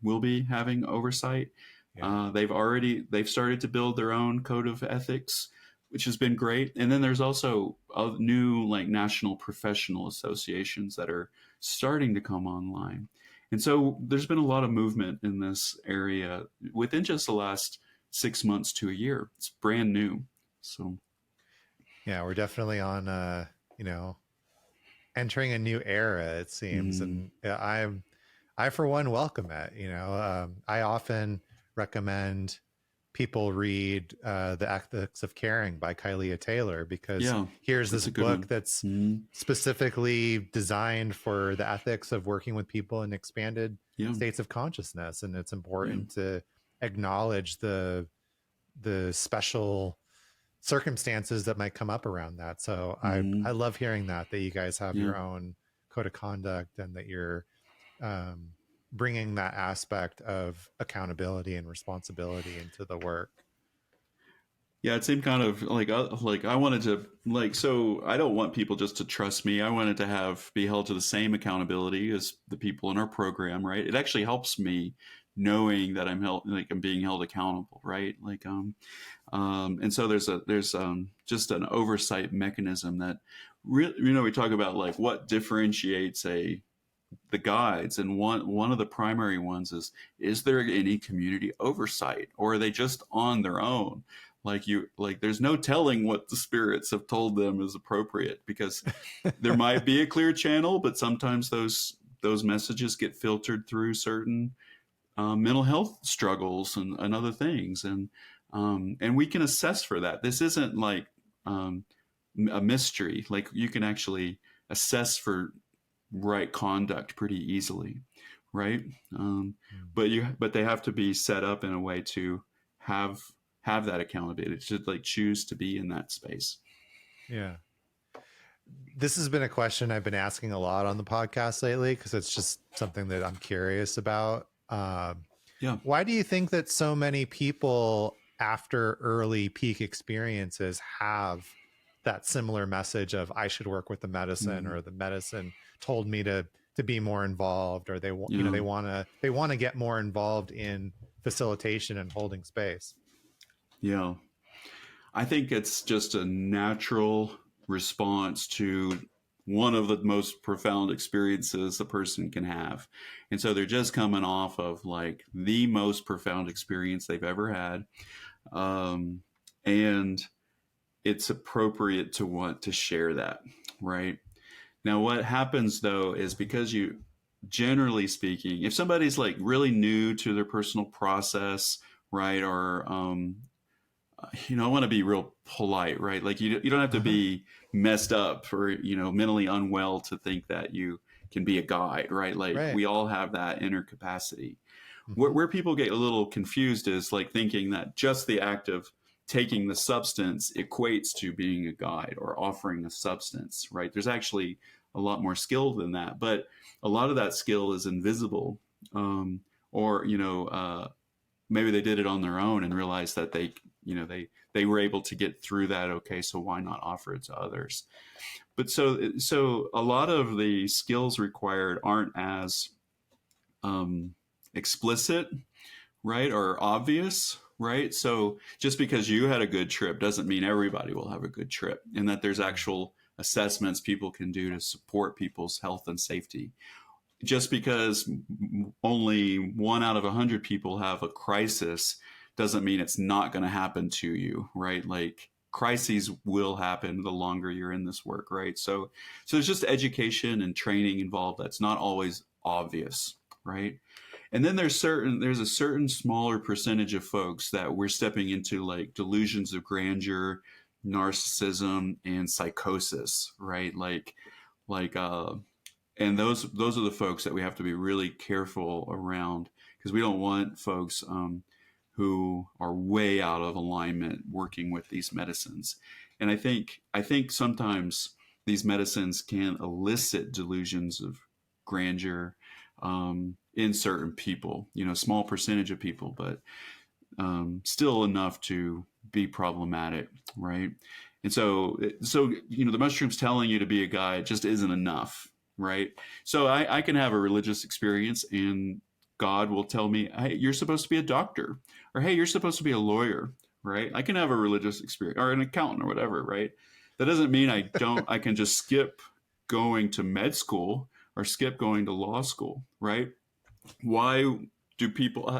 will be having oversight. Yeah. They've started to build their own code of ethics, which has been great. And then there's also new like national professional associations that are starting to come online. And so there's been a lot of movement in this area within just the last 6 months to a year. It's brand new. So Yeah, we're definitely on you know entering a new era, it seems. mm, And yeah, I for one welcome it. I often recommend people read The Ethics of Caring by Kylie Taylor, because yeah, here's that's this a good book one. that's Mm, specifically designed for the ethics of working with people in expanded yeah, states of consciousness. And it's yeah, important to acknowledge the special circumstances that might come up around that. So I mm, love hearing that you guys have yeah. your own code of conduct, and that you're um, bringing that aspect of accountability and responsibility into the work. Yeah, it seemed kind of like I wanted to like so I don't want people just to trust me. I wanted to have be held to the same accountability as the people in our program, right? It actually helps me knowing that I'm being held accountable, right? And so there's just an oversight mechanism that really, we talk about like what differentiates the guides, and one of the primary ones is there any community oversight, or are they just on their own? There's no telling what the spirits have told them is appropriate, because there might be a clear channel, but sometimes those messages get filtered through certain mental health struggles and other things, and we can assess for that. This isn't like um, a mystery. Like, you can actually assess for right conduct pretty easily, right? Um, Mm. but they have to be set up in a way to have have that accountability, to like choose to be in that space. Yeah. This has been a question I've been asking a lot on the podcast lately, because it's just something that I'm curious about. Yeah. Why do you think that so many people after early peak experiences have that similar message of, I should work with the medicine, Mm, or the medicine told me to be more involved, or yeah. they want to get more involved in facilitation and holding space? Yeah. I think it's just a natural response to one of the most profound experiences a person can have. And so they're just coming off of like the most profound experience they've ever had. Um, and it's appropriate to want to share that, right? Now, what happens though is, because generally speaking, if somebody's like really new to their personal process, right, or I want to be real polite, right? Like, you don't have to Uh-huh. be messed up or mentally unwell to think that you can be a guide, right? Like, Right. we all have that inner capacity. Where, Hmm. where people get a little confused is like thinking that just the act of taking the substance equates to being a guide or offering a substance, right? There's actually a lot more skilled than that. But a lot of that skill is invisible, or maybe they did it on their own and realized that they were able to get through that. Okay, so why not offer it to others? But so a lot of the skills required aren't as explicit, right, or obvious, right? So just because you had a good trip doesn't mean everybody will have a good trip, and that there's actual assessments people can do to support people's health and safety. Just because only 1 out of 100 people have a crisis doesn't mean it's not going to happen to you, right? Like crises will happen the longer you're in this work, right? So there's just education and training involved that's not always obvious, right? And then there's a certain smaller percentage of folks that we're stepping into, like delusions of grandeur, narcissism, and psychosis, right? And those are the folks that we have to be really careful around, because we don't want folks who are way out of alignment working with these medicines. And I think sometimes these medicines can elicit delusions of grandeur in certain people, small percentage of people, but still enough to be problematic, right? And so the mushrooms telling you to be a guide just isn't enough, right? So I can have a religious experience and God will tell me, hey, you're supposed to be a doctor, or hey, you're supposed to be a lawyer, right? I can have a religious experience, or an accountant, or whatever, right? That doesn't mean I can just skip going to med school or skip going to law school, right? Why do people,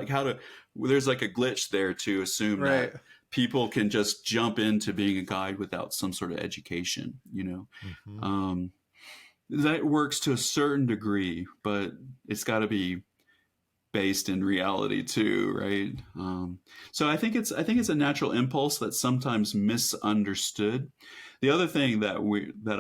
there's like a glitch there to assume Right. that people can just jump into being a guide without some sort of education, Mm-hmm. That works to a certain degree, but it's got to be based in reality too, right? So I think it's a natural impulse that's sometimes misunderstood. The other thing that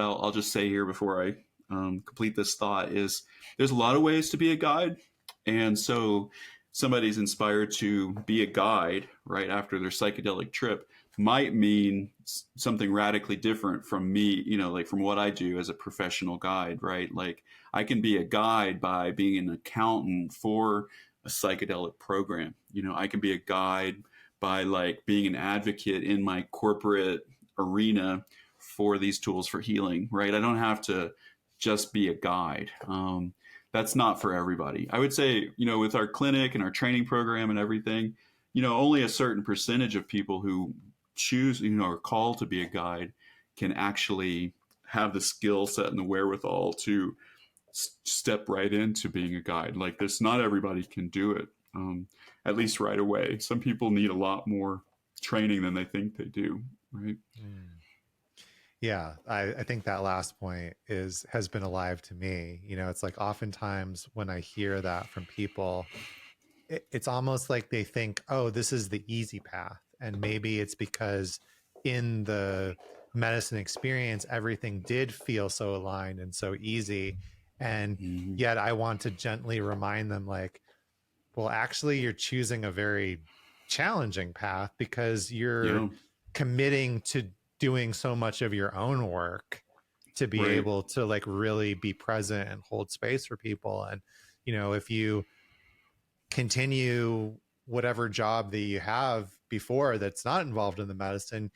I'll just say here before I complete this thought is there's a lot of ways to be a guide, and so somebody's inspired to be a guide right after their psychedelic trip might mean something radically different from me, like from what I do as a professional guide, right? Like I can be a guide by being an accountant for a psychedelic program. I can be a guide by like being an advocate in my corporate arena for these tools for healing, right? I don't have to just be a guide. That's not for everybody. I would say, with our clinic and our training program and everything, only a certain percentage of people who choose, are called to be a guide can actually have the skill set and the wherewithal to step right into being a guide. Like this, not everybody can do it, at least right away. Some people need a lot more training than they think they do, right? Mm. Yeah, I think that last point has been alive to me. It's like oftentimes when I hear that from people, it's almost like they think, oh, this is the easy path. And maybe it's because in the medicine experience, everything did feel so aligned and so easy. And Mm-hmm. yet I want to gently remind them, like, well, actually, you're choosing a very challenging path because you're Yeah, committing to doing so much of your own work to be right. able to like really be present and hold space for people. And, if you continue whatever job that you have before that's not involved in the medicine,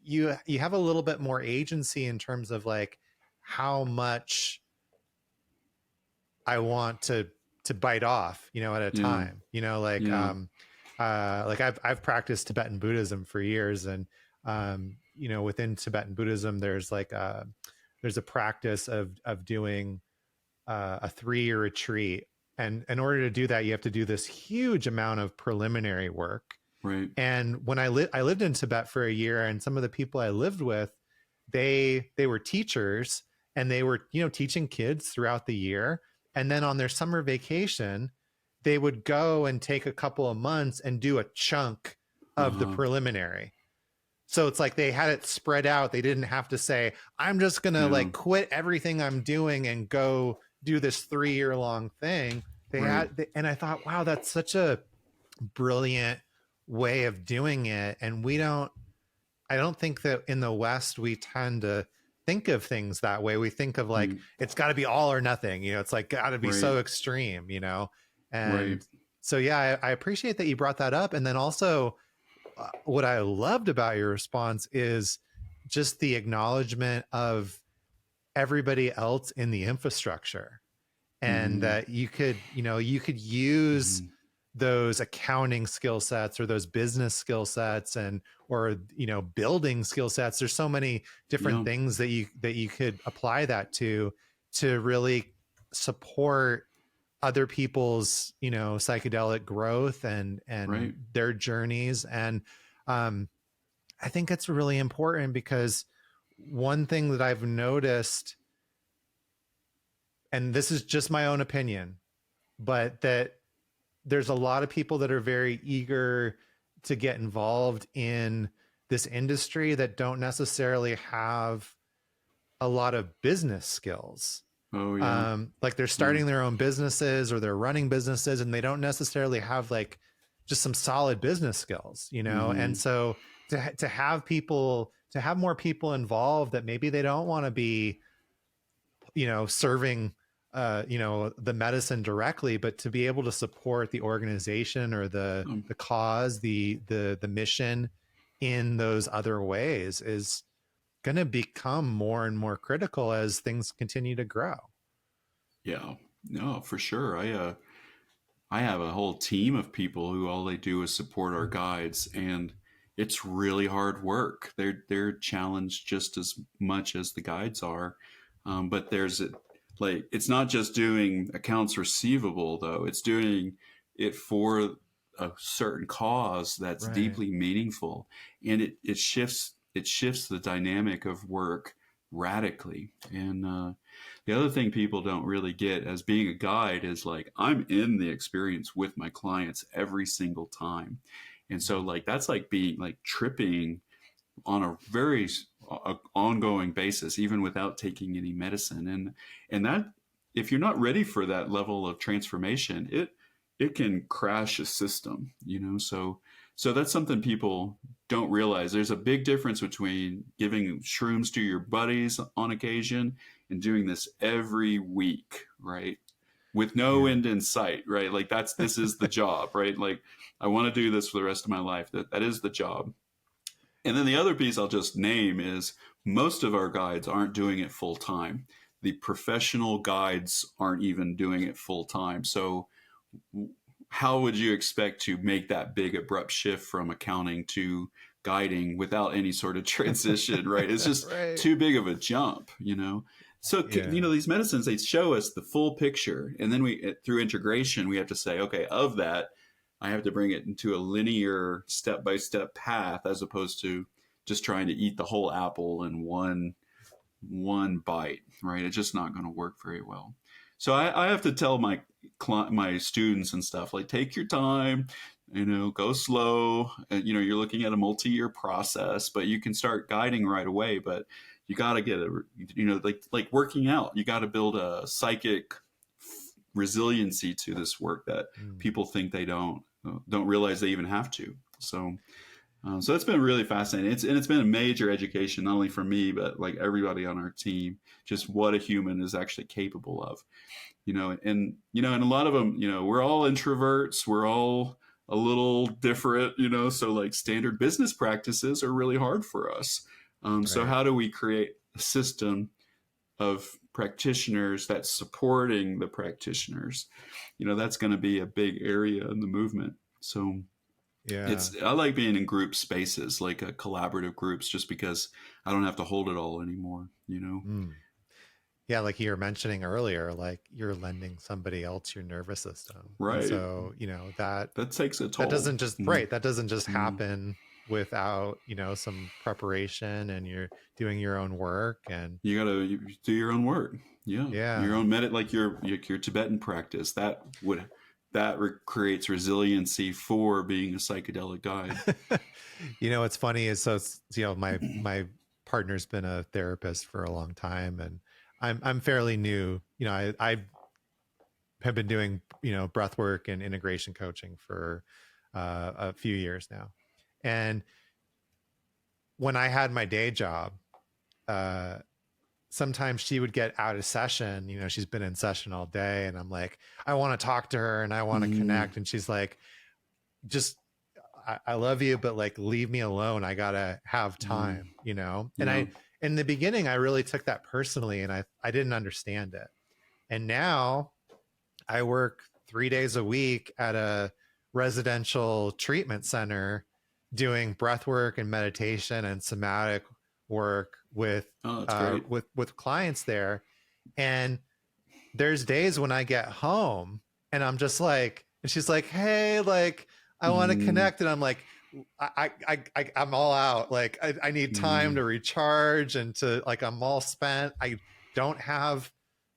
you have a little bit more agency in terms of like how much I want to bite off, at a Yeah, time, like yeah, like I've practiced Tibetan Buddhism for years, and within Tibetan Buddhism there's like there's a practice of doing a 3-year retreat, and in order to do that you have to do this huge amount of preliminary work. right. And when I lived in Tibet for a year, and some of the people I lived with, they were teachers, and they were teaching kids throughout the year, and then on their summer vacation they would go and take a couple of months and do a chunk of the Uh-huh. preliminary. So it's like they had it spread out. They didn't have to say, I'm just going to Yeah, like quit everything I'm doing and go do this 3-year long thing. right. And I thought, wow, that's such a brilliant way of doing it. And I don't think that in the West, we tend to think of things that way. We think of like, Mm. it's got to be all or nothing, it's like got to be Right. so extreme, Right. and so yeah, I appreciate that you brought that up. And then also what I loved about your response is just the acknowledgement of everybody else in the infrastructure, and Mm-hmm. that you could use Mm-hmm. those accounting skill sets or those business skill sets, and or building skill sets. There's so many different Yeah. things that you could apply that to really support other people's psychedelic growth and Right. their journeys. And um I think it's really important, because one thing that I've noticed, and this is just my own opinion, but that there's a lot of people that are very eager to get involved in this industry that don't necessarily have a lot of business skills. Oh yeah. Like they're Yeah. starting their own businesses or they're running businesses, and they don't necessarily have like just some solid business skills, Mm-hmm. and so to have people, to have more people involved that maybe they don't want to be serving the medicine directly, but to be able to support the organization or the cause, the mission in those other ways is going to become more and more critical as things continue to grow. Yeah. No, for sure. I have a whole team of people who all they do is support our guides, and it's really hard work. They're challenged just as much as the guides are, but like it's not just doing accounts receivable though. It's doing it for a certain cause that's Right. deeply meaningful, and it shifts the dynamic of work radically. And the other thing people don't really get as being a guide is like I'm in the experience with my clients every single time. And so like that's like being like tripping on a very ongoing basis even without taking any medicine. And that if you're not ready for that level of transformation, it can crash a system, so that's something people don't realize. There's a big difference between giving shrooms to your buddies on occasion and doing this every week, right? With no Yeah. end in sight, right? Like this is the job, right? Like I want to do this for the rest of my life. That is the job. And then the other piece I'll just name is most of our guides aren't doing it full time. The professional guides aren't even doing it full time. So how would you expect to make that big abrupt shift from accounting to guiding without any sort of transition, right? It's just Right. too big of a jump. So, Yeah. these medicines, they show us the full picture. And then through integration, we have to say, okay, of that, I have to bring it into a linear step by step path as opposed to just trying to eat the whole apple in one bite, right? It's just not going to work very well. So I have to tell my students and stuff like take your time, go slow. You're looking at a multi-year process, but you can start guiding right away. But you got to get like working out. You got to build a psychic resiliency to this work that Mm. people think they don't realize they even have to. So it's been really fascinating. It's been a major education, not only for me, but like everybody on our team, just what a human is actually capable of, and a lot of them, we're all introverts. We're all a little different, so like standard business practices are really hard for us. So Right. how do we create a system of practitioners that's supporting the practitioners? That's going to be a big area in the movement. So Yeah. I like being in group spaces, like collaborative groups, just because I don't have to hold it all anymore. Mm. Yeah, like you were mentioning earlier, like you're lending somebody else your nervous system. And Right. so, that That takes a that toll. doesn't just Mm. right, that doesn't just Mm. happen without, some preparation, and you're doing your own work. And You do your own work. Yeah. Your yeah. own like your Tibetan practice. Creates resiliency for being a psychedelic guide. What's funny is, so my partner's been a therapist for a long time, and I'm fairly new. I have been doing breath work and integration coaching for a few years now. And when I had my day job, uh, sometimes she would get out of session. You know, she's been in session all day, and I'm like, I want to talk to her and I want to Mm, connect. And she's like, just, I love you, but like, leave me alone. I gotta have mm, time, you know? And yeah. in the beginning, I really took that personally, and I didn't understand it. And now I work 3 days a week at a residential treatment center doing breath work and meditation and somatic work Oh, that's great. with clients there. And there's days when I get home and I'm just like, and she's like, hey, like, I want to Mm, connect. And I'm like, I'm all out. Like, I need time mm, to recharge and to, like, I'm all spent. I don't have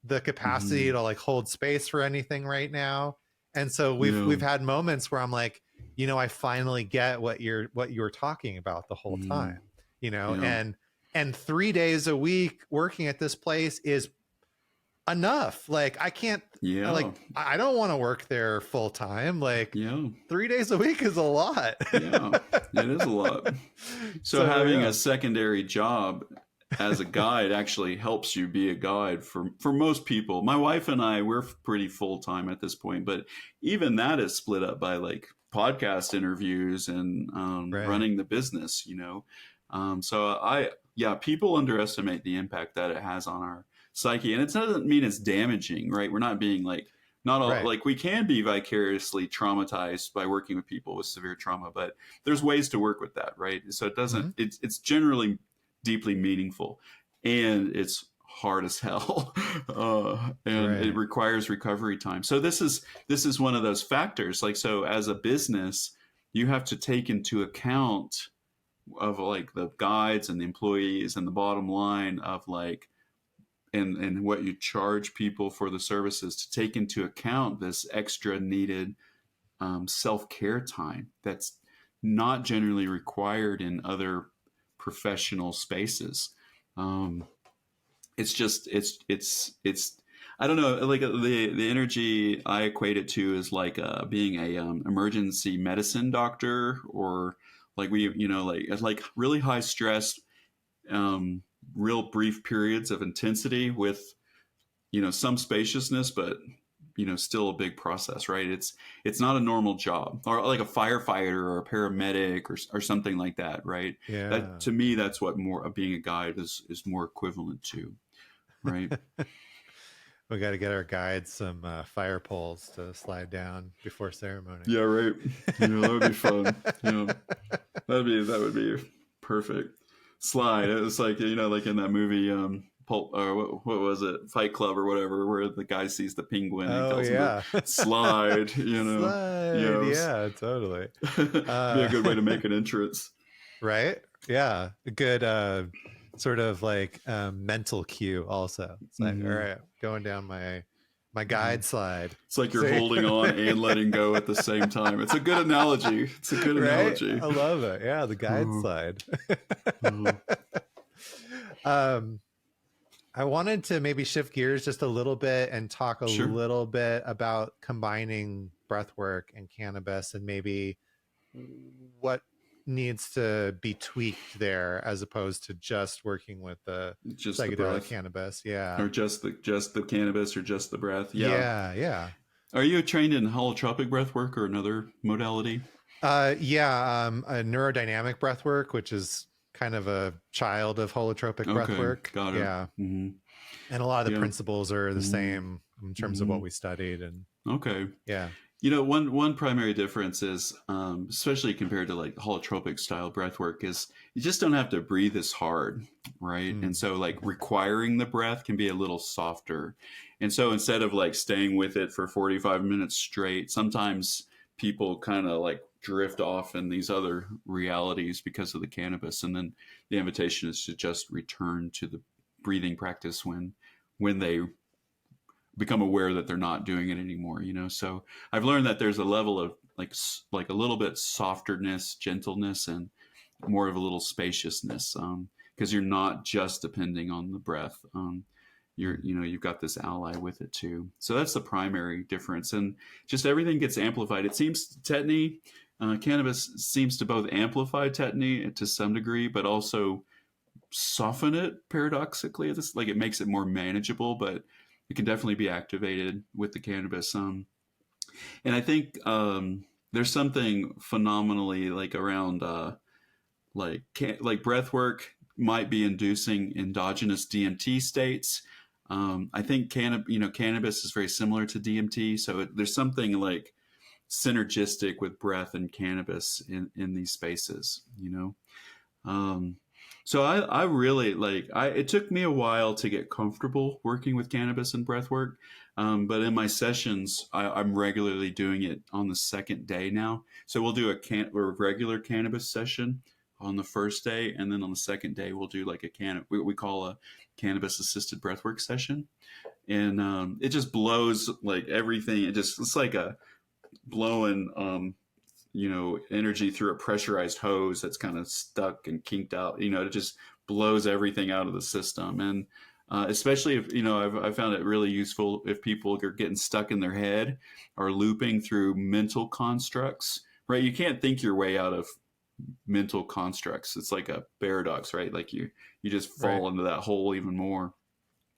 the capacity mm, to like hold space for anything right now. And so yeah. we've had moments where I'm like, you know, I finally get what you're talking about the whole Mm, time, you know. yeah. And 3 days a week working at this place is enough. Like, I can't, Yeah. like, I don't want to work there full time. Like, Yeah. 3 days a week is a lot. Yeah. It is a lot. So So having yeah. a secondary job as a guide actually helps you be a guide for most people. My wife and I, we're pretty full time at this point, but even that is split up by like podcast interviews and Right. running the business, you know. Yeah, people underestimate the impact that it has on our psyche, and it doesn't mean it's damaging, right? We're not being like not all Right. like we can be vicariously traumatized by working with people with severe trauma, but there's ways to work with that, right? So it doesn't. Mm-hmm. It's generally deeply meaningful, and it's hard as hell, and it Right. requires recovery time. So this is one of those factors. Like, so as a business, you have to take into account of like the guides and the employees and the bottom line of like and what you charge people for the services to take into account this extra needed self-care time that's not generally required in other professional spaces. Um, it's just it's I don't know, like the energy I equate it to is like being a emergency medicine doctor, or like we like really high stress, um, real brief periods of intensity with some spaciousness, but still a big process, right? It's not a normal job, or like a firefighter or a paramedic or something like that, right? That, Yeah. to me, that's what more of being a guide is more equivalent to, right? We got to get our guides some fire poles to slide down before ceremony. Yeah, right. That would be fun. That would be perfect. Slide. It was like like in that movie, Pulp, or what was it, Fight Club or whatever, where the guy sees the penguin and he Oh tells him to yeah. slide. Slide. Yeah, totally. Be Uh, a good way to make an entrance. right? Yeah. A good sort of like mental cue also. It's like, all Mm-hmm. right, going down my Mm-hmm. guide slide. It's like you're See? holding on and letting go at the same time. It's a good analogy. It's a good Right? analogy. I love it. Yeah, the guide Uh, slide. uh, um I wanted to maybe shift gears just a little bit and talk a sure. little bit about combining breath work and cannabis, and maybe what needs to be tweaked there as opposed to just working with the Just the psychedelic breath, cannabis. Yeah. or just the cannabis, or just the breath. Yeah. Yeah. Yeah. Are you trained in holotropic breath work or another modality? Yeah. A neurodynamic breath work, which is kind of a child of holotropic breath Okay, work. got it. Yeah. Mm-hmm. And a lot of the Yeah. principles are the Mm-hmm. same in terms of Mm-hmm. what we studied. And Okay. yeah. One primary difference is, especially compared to like holotropic style breath work, is you just don't have to breathe as hard, right? And Mm. so like requiring the breath can be a little softer. And so instead of like staying with it for 45 minutes straight, sometimes people kind of like drift off in these other realities because of the cannabis. And then the invitation is to just return to the breathing practice when they become aware that they're not doing it anymore. So I've learned that there's a level of like a little bit softerness, gentleness, and more of a little spaciousness, because you're not just depending on the breath. Mm. You've got this ally with it too. So that's the primary difference, and just everything gets amplified. It seems tetany, cannabis seems to both amplify tetany to some degree, but also soften it paradoxically. This, like, it makes it more manageable, but it can definitely be activated with the cannabis. And I think there's something phenomenally like around like breath work might be inducing endogenous DMT states. I think cannabis is very similar to DMT, so there's something like synergistic with breath and cannabis in these spaces, you know. So I really like, it took me a while to get comfortable working with cannabis and breath work. But in my sessions, I'm regularly doing it on the second day now. So we'll do a regular cannabis session on the first day. And then on the second day, we'll do like we call a cannabis-assisted breathwork session. And it just blows like everything. It's like a blowing, energy through a pressurized hose that's kind of stuck and kinked out. It just blows everything out of the system. And especially if, I've found it really useful if people are getting stuck in their head or looping through mental constructs, right? You can't think your way out of mental constructs. It's like a paradox, right? Like you just fall into that hole even more.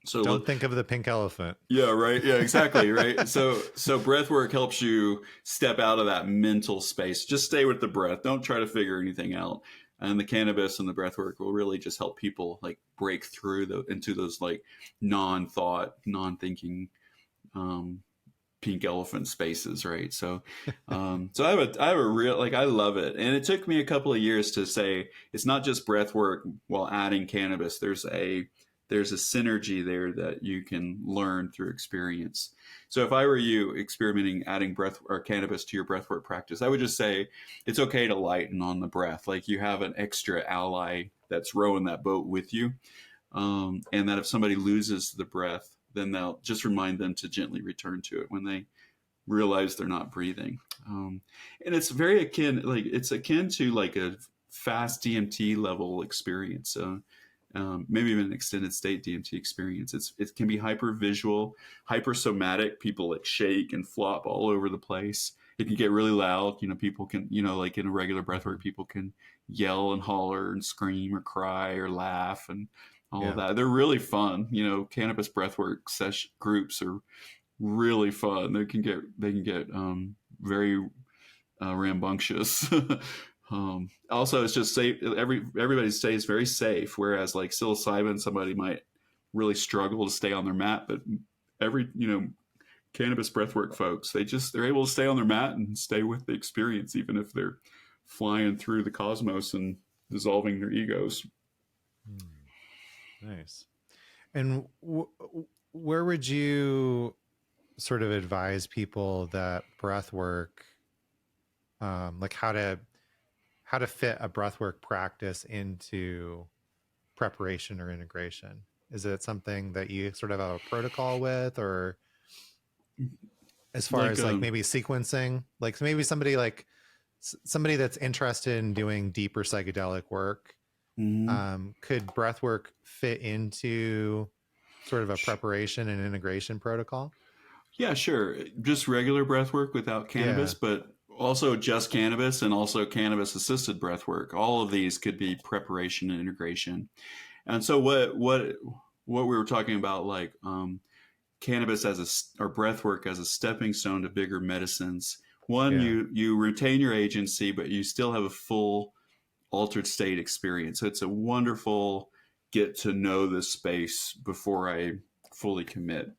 So don't think of the pink elephant. Yeah, right. Yeah, exactly. Right. So breath work helps you step out of that mental space. Just stay with the breath. Don't try to figure anything out. And the cannabis and the breath work will really just help people like break through into those like non-thought, non-thinking pink elephant spaces, right? So so I have a real, like, I love it. And it took me a couple of years to say it's not just breath work while adding cannabis. There's a synergy there that you can learn through experience. So if I were you experimenting adding breath or cannabis to your breathwork practice, I would just say it's okay to lighten on the breath. Like you have an extra ally that's rowing that boat with you. And that if somebody loses the breath, then they'll just remind them to gently return to it when they realize they're not breathing. And it's very akin to like a fast DMT level experience. Maybe even an extended state DMT experience. It can be hyper visual, hypersomatic. People like shake and flop all over the place. It can get really loud. People can, like in a regular breathwork, people can yell and holler and scream or cry or laugh and all of that. They're really fun. Cannabis breathwork groups are really fun. They can get very rambunctious. Also, it's just safe. Everybody stays very safe. Whereas like psilocybin, somebody might really struggle to stay on their mat, but cannabis breathwork folks, they're able to stay on their mat and stay with the experience, even if they're flying through the cosmos and dissolving their egos. Nice. And where would you sort of advise people that breathwork, like how to fit a breathwork practice into preparation or integration? Is it something that you sort of have a protocol with, or as far as like maybe sequencing, like maybe somebody that's interested in doing deeper psychedelic work, could breathwork fit into sort of a preparation and integration protocol? Yeah, sure. Just regular breathwork without cannabis, but also just cannabis and also cannabis-assisted breathwork. All of these could be preparation and integration. And so what we were talking about, like cannabis or breathwork as a stepping stone to bigger medicines. One, you retain your agency, but you still have a full altered state experience. So it's a wonderful get to know this space before I fully commit.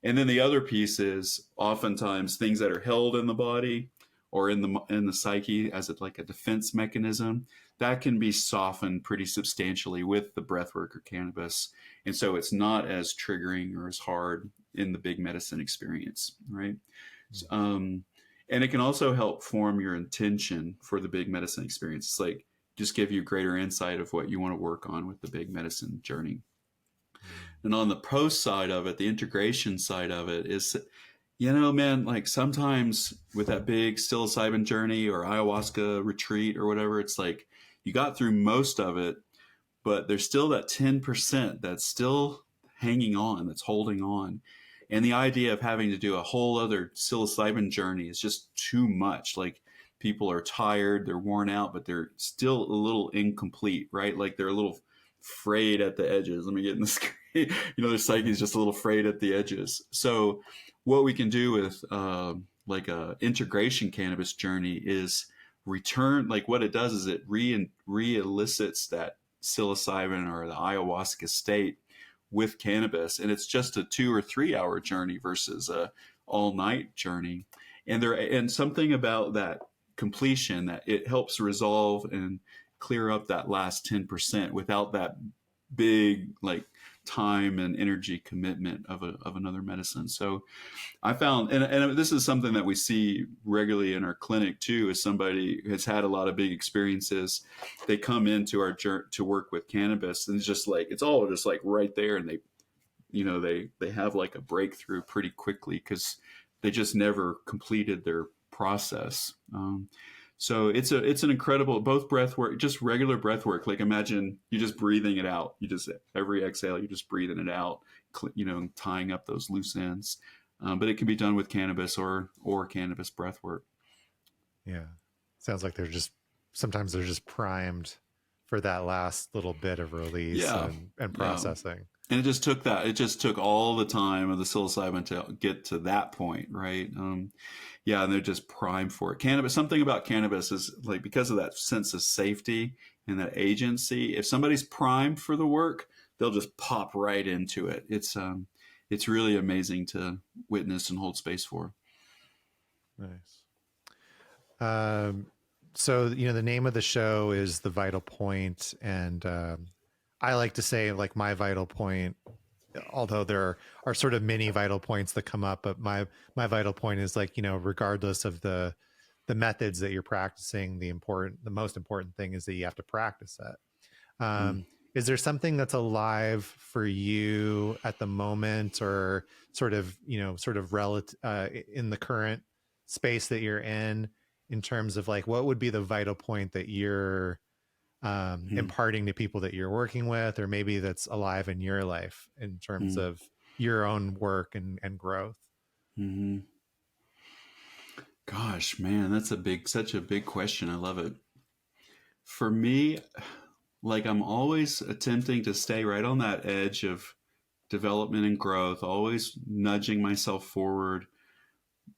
And then the other piece is oftentimes things that are held in the body or in the psyche as like a defense mechanism that can be softened pretty substantially with the breathwork or cannabis. And so it's not as triggering or as hard in the big medicine experience, right? And it can also help form your intention for the big medicine experience. It's like just give you greater insight of what you want to work on with the big medicine journey. And on the post side of it, the integration side of it is, man, like sometimes with that big psilocybin journey or ayahuasca retreat or whatever, it's like you got through most of it, but there's still that 10% that's still hanging on, that's holding on. And the idea of having to do a whole other psilocybin journey is just too much. Like people are tired, they're worn out, but they're still a little incomplete, right? Like they're a little frayed at the edges. Let me get in this. Their psyche is just a little frayed at the edges. So what we can do with like a integration cannabis journey is return, like what it does is it re-elicits that psilocybin or the ayahuasca state with cannabis. And it's just a 2 or 3 hour journey versus a all night journey. And something about that completion, that it helps resolve and clear up that last 10% without that big like time and energy commitment of another medicine. So I found, and this is something that we see regularly in our clinic too, is somebody who has had a lot of big experiences. They come into our to work with cannabis, and it's just like, it's all just like right there. And they have like a breakthrough pretty quickly because they just never completed their process. So it's an incredible, both breath work, just regular breath work. Like imagine you just breathing it out. You just, every exhale, you're just breathing it out, tying up those loose ends. But it can be done with cannabis or cannabis breath work. Yeah. Sounds like sometimes they're just primed for that last little bit of release and processing. Yeah. And it just took all the time of the psilocybin to get to that point, right? And they're just primed for it. Cannabis, something about cannabis is like, because of that sense of safety and that agency, if somebody's primed for the work, they'll just pop right into it. It's really amazing to witness and hold space for. Nice. So, the name of the show is The Vital Point. And I like to say like my vital point, although there are sort of many vital points that come up, but my vital point is like, regardless of the methods that you're practicing, the most important thing is that you have to practice it. Is there something that's alive for you at the moment, or sort of relative in the current space that you're in terms of like, what would be the vital point that you're imparting to people that you're working with, or maybe that's alive in your life in terms of your own work and growth? Mm-hmm. Gosh, man, that's such a big question. I love it. For me, like I'm always attempting to stay right on that edge of development and growth, always nudging myself forward,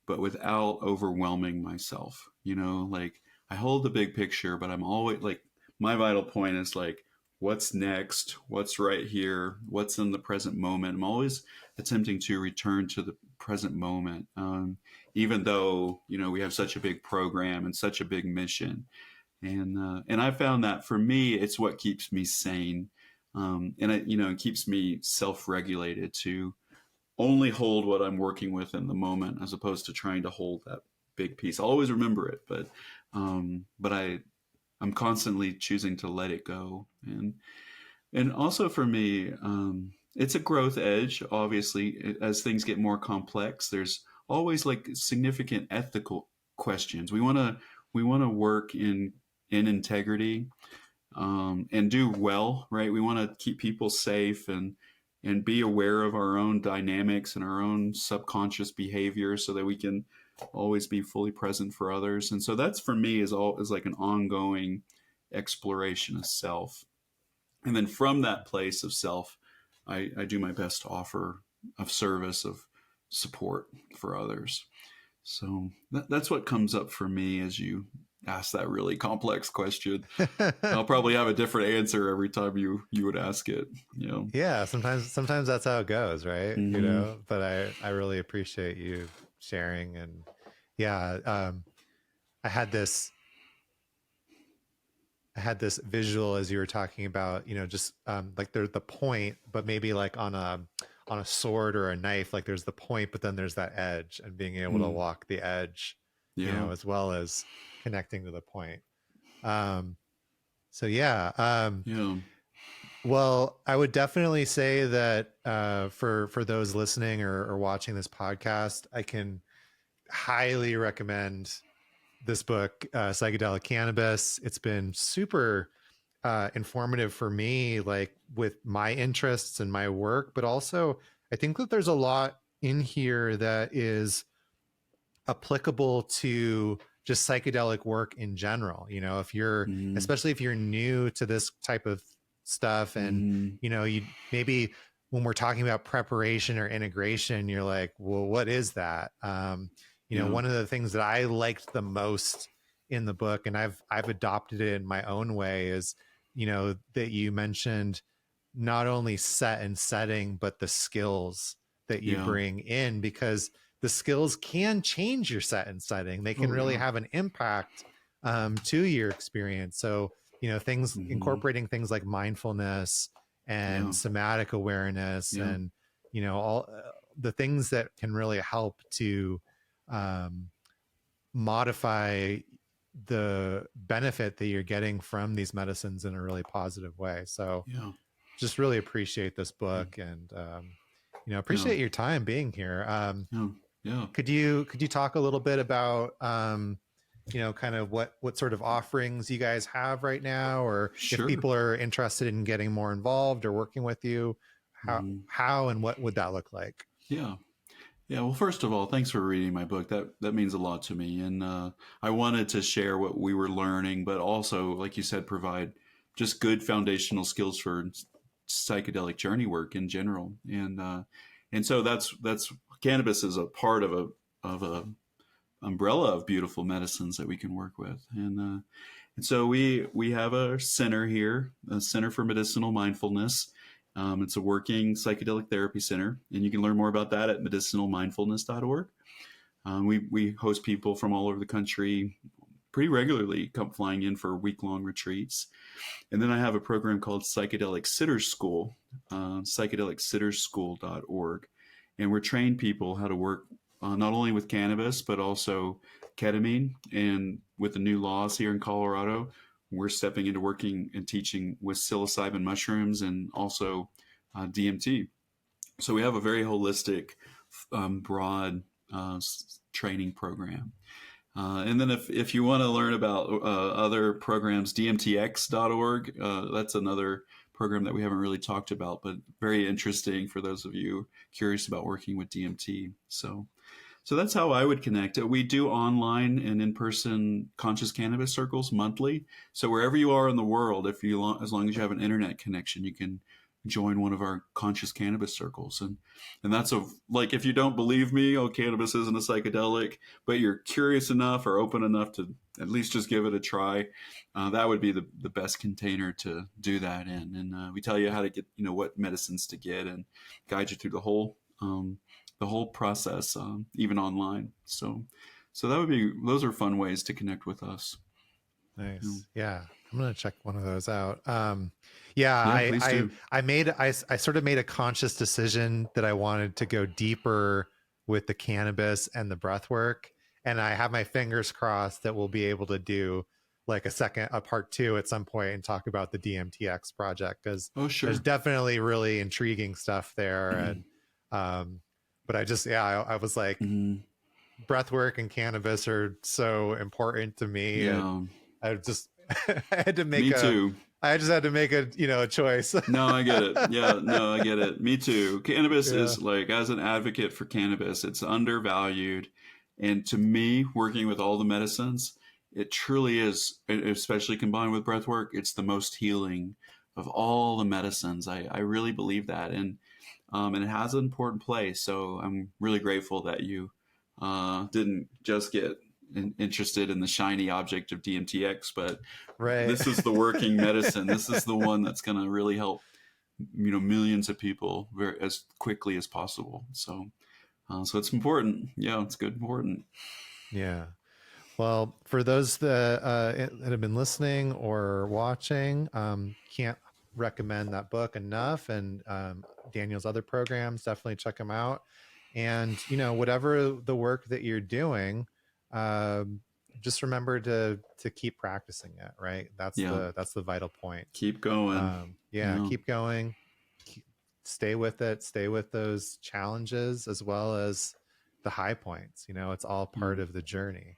but without overwhelming myself. Like I hold the big picture, but I'm always like, my vital point is like, what's next? What's right here? What's in the present moment? I'm always attempting to return to the present moment. Even though, we have such a big program and such a big mission. And I found that for me, it's what keeps me sane. And it keeps me self-regulated to only hold what I'm working with in the moment, as opposed to trying to hold that big piece. I'll always remember it, but I'm constantly choosing to let it go. And also for me, it's a growth edge. Obviously, as things get more complex, there's always like significant ethical questions. We want to work in integrity, and do well, right? We want to keep people safe and be aware of our own dynamics and our own subconscious behavior, so that we can always be fully present for others. And so that's, for me, is like an ongoing exploration of self. And then from that place of self, I do my best to offer of service, of support for others. So that's what comes up for me as you ask that really complex question. I'll probably have a different answer every time you would ask it. Yeah, sometimes that's how it goes, right? Mm-hmm. But I really appreciate you sharing. And I had this visual as you were talking about, just like there's the point, but maybe like on a sword or a knife, like there's the point, but then there's that edge, and being able to walk the edge, Yeah. as well as connecting to the point. Yeah. Well, I would definitely say that for those listening or watching this podcast, I can highly recommend this book, Psychedelic Cannabis. It's been super informative for me, like with my interests and my work, but also I think that there's a lot in here that is applicable to just psychedelic work in general. If you're, Mm-hmm. especially if you're new to this type of stuff. And, you maybe when we're talking about preparation or integration, you're like, well, what is that? One of the things that I liked the most in the book, and I've adopted it in my own way, is, that you mentioned not only set and setting, but the skills that you bring in, because the skills can change your set and setting. They can really have an impact to your experience. So, things incorporating things like mindfulness and somatic awareness and, all the things that can really help to modify the benefit that you're getting from these medicines in a really positive way. So just really appreciate this book, and appreciate your time being here. Could you talk a little bit about kind of what sort of offerings you guys have right now, or if people are interested in getting more involved or working with you, how and what would that look like? Well, first of all, thanks for reading my book. That means a lot to me. And I wanted to share what we were learning, but also, like you said, provide just good foundational skills for psychedelic journey work in general. And so that's cannabis is a part of a umbrella of beautiful medicines that we can work with. And so we have a center here, a Center for Medicinal Mindfulness. It's a working psychedelic therapy center, and you can learn more about that at medicinalmindfulness.org. We host people from all over the country pretty regularly, flying in for week-long retreats. And then I have a program called Psychedelic Sitters School, psychedelicsitterschool.org. And we're training people how to work not only with cannabis, but also ketamine. And with the new laws here in Colorado, we're stepping into working and teaching with psilocybin mushrooms and also DMT. So we have a very holistic, broad training program. And then if you want to learn about other programs, dmtx.org, that's another program that we haven't really talked about, but very interesting for those of you curious about working with DMT. So that's how I would connect. We do online and in-person conscious cannabis circles monthly. So wherever you are in the world, as long as you have an internet connection, you can join one of our conscious cannabis circles. And that's like, if you don't believe me, cannabis isn't a psychedelic, but you're curious enough or open enough to at least just give it a try, that would be the best container to do that in. And we tell you how to get, what medicines to get, and guide you through the whole process, even online. So those are fun ways to connect with us. Nice. Yeah. I'm going to check one of those out. Please do. I sort of made a conscious decision that I wanted to go deeper with the cannabis and the breath work. And I have my fingers crossed that we'll be able to do like a part 2 at some point and talk about the DMTX project, because there's definitely really intriguing stuff there. And, but I was like, breath work and cannabis are so important to me. And I just, I had to make I just had to make a choice. No, I get it. I get it. Me too. Cannabis is like, as an advocate for cannabis, it's undervalued. And to me, working with all the medicines, it truly is, especially combined with breath work, it's the most healing of all the medicines. I really believe that. And it has an important place. So I'm really grateful that you didn't just get interested in the shiny object of DMTX, but this is the working medicine. This is the one that's going to really help, millions of people as quickly as possible. So it's important. It's good, important. Yeah. Well, for those that have been listening or watching, can't recommend that book enough. And Daniel's other programs, definitely check them out. And, whatever the work that you're doing, just remember to keep practicing it. Right. That's the vital point. Keep going. Keep going. Stay with it. Stay with those challenges as well as the high points. It's all part of the journey.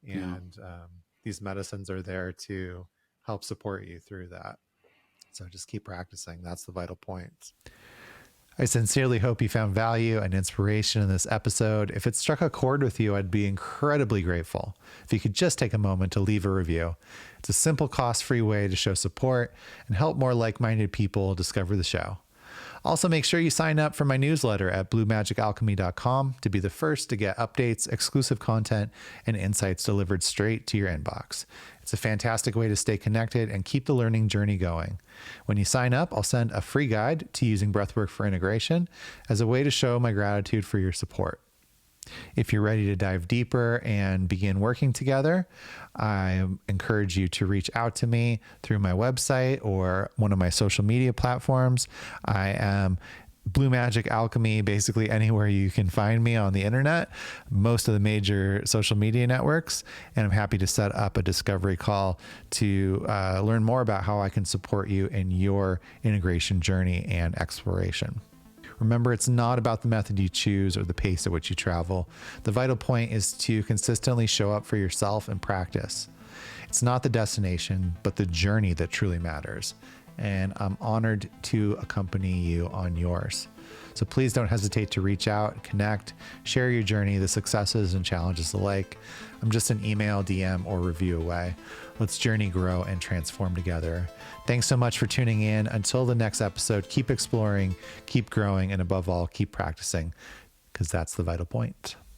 And these medicines are there to help support you through that. So just keep practicing. That's the vital point. I sincerely hope you found value and inspiration in this episode. If it struck a chord with you, I'd be incredibly grateful if you could just take a moment to leave a review. It's a simple, cost-free way to show support and help more like-minded people discover the show. Also, make sure you sign up for my newsletter at bluemagicalchemy.com to be the first to get updates, exclusive content, and insights delivered straight to your inbox. It's a fantastic way to stay connected and keep the learning journey going. When you sign up, I'll send a free guide to using breathwork for integration as a way to show my gratitude for your support. If you're ready to dive deeper and begin working together, I encourage you to reach out to me through my website or one of my social media platforms. I am Blue Magic Alchemy, basically anywhere you can find me on the internet, most of the major social media networks. And I'm happy to set up a discovery call to learn more about how I can support you in your integration journey and exploration. Remember, it's not about the method you choose or the pace at which you travel. The vital point is to consistently show up for yourself and practice. It's not the destination, but the journey that truly matters. And I'm honored to accompany you on yours. So please don't hesitate to reach out, connect, share your journey, the successes and challenges alike. I'm just an email, DM, or review away. Let's journey, grow, and transform together. Thanks so much for tuning in. Until the next episode, keep exploring, keep growing, and above all, keep practicing, because that's the vital point.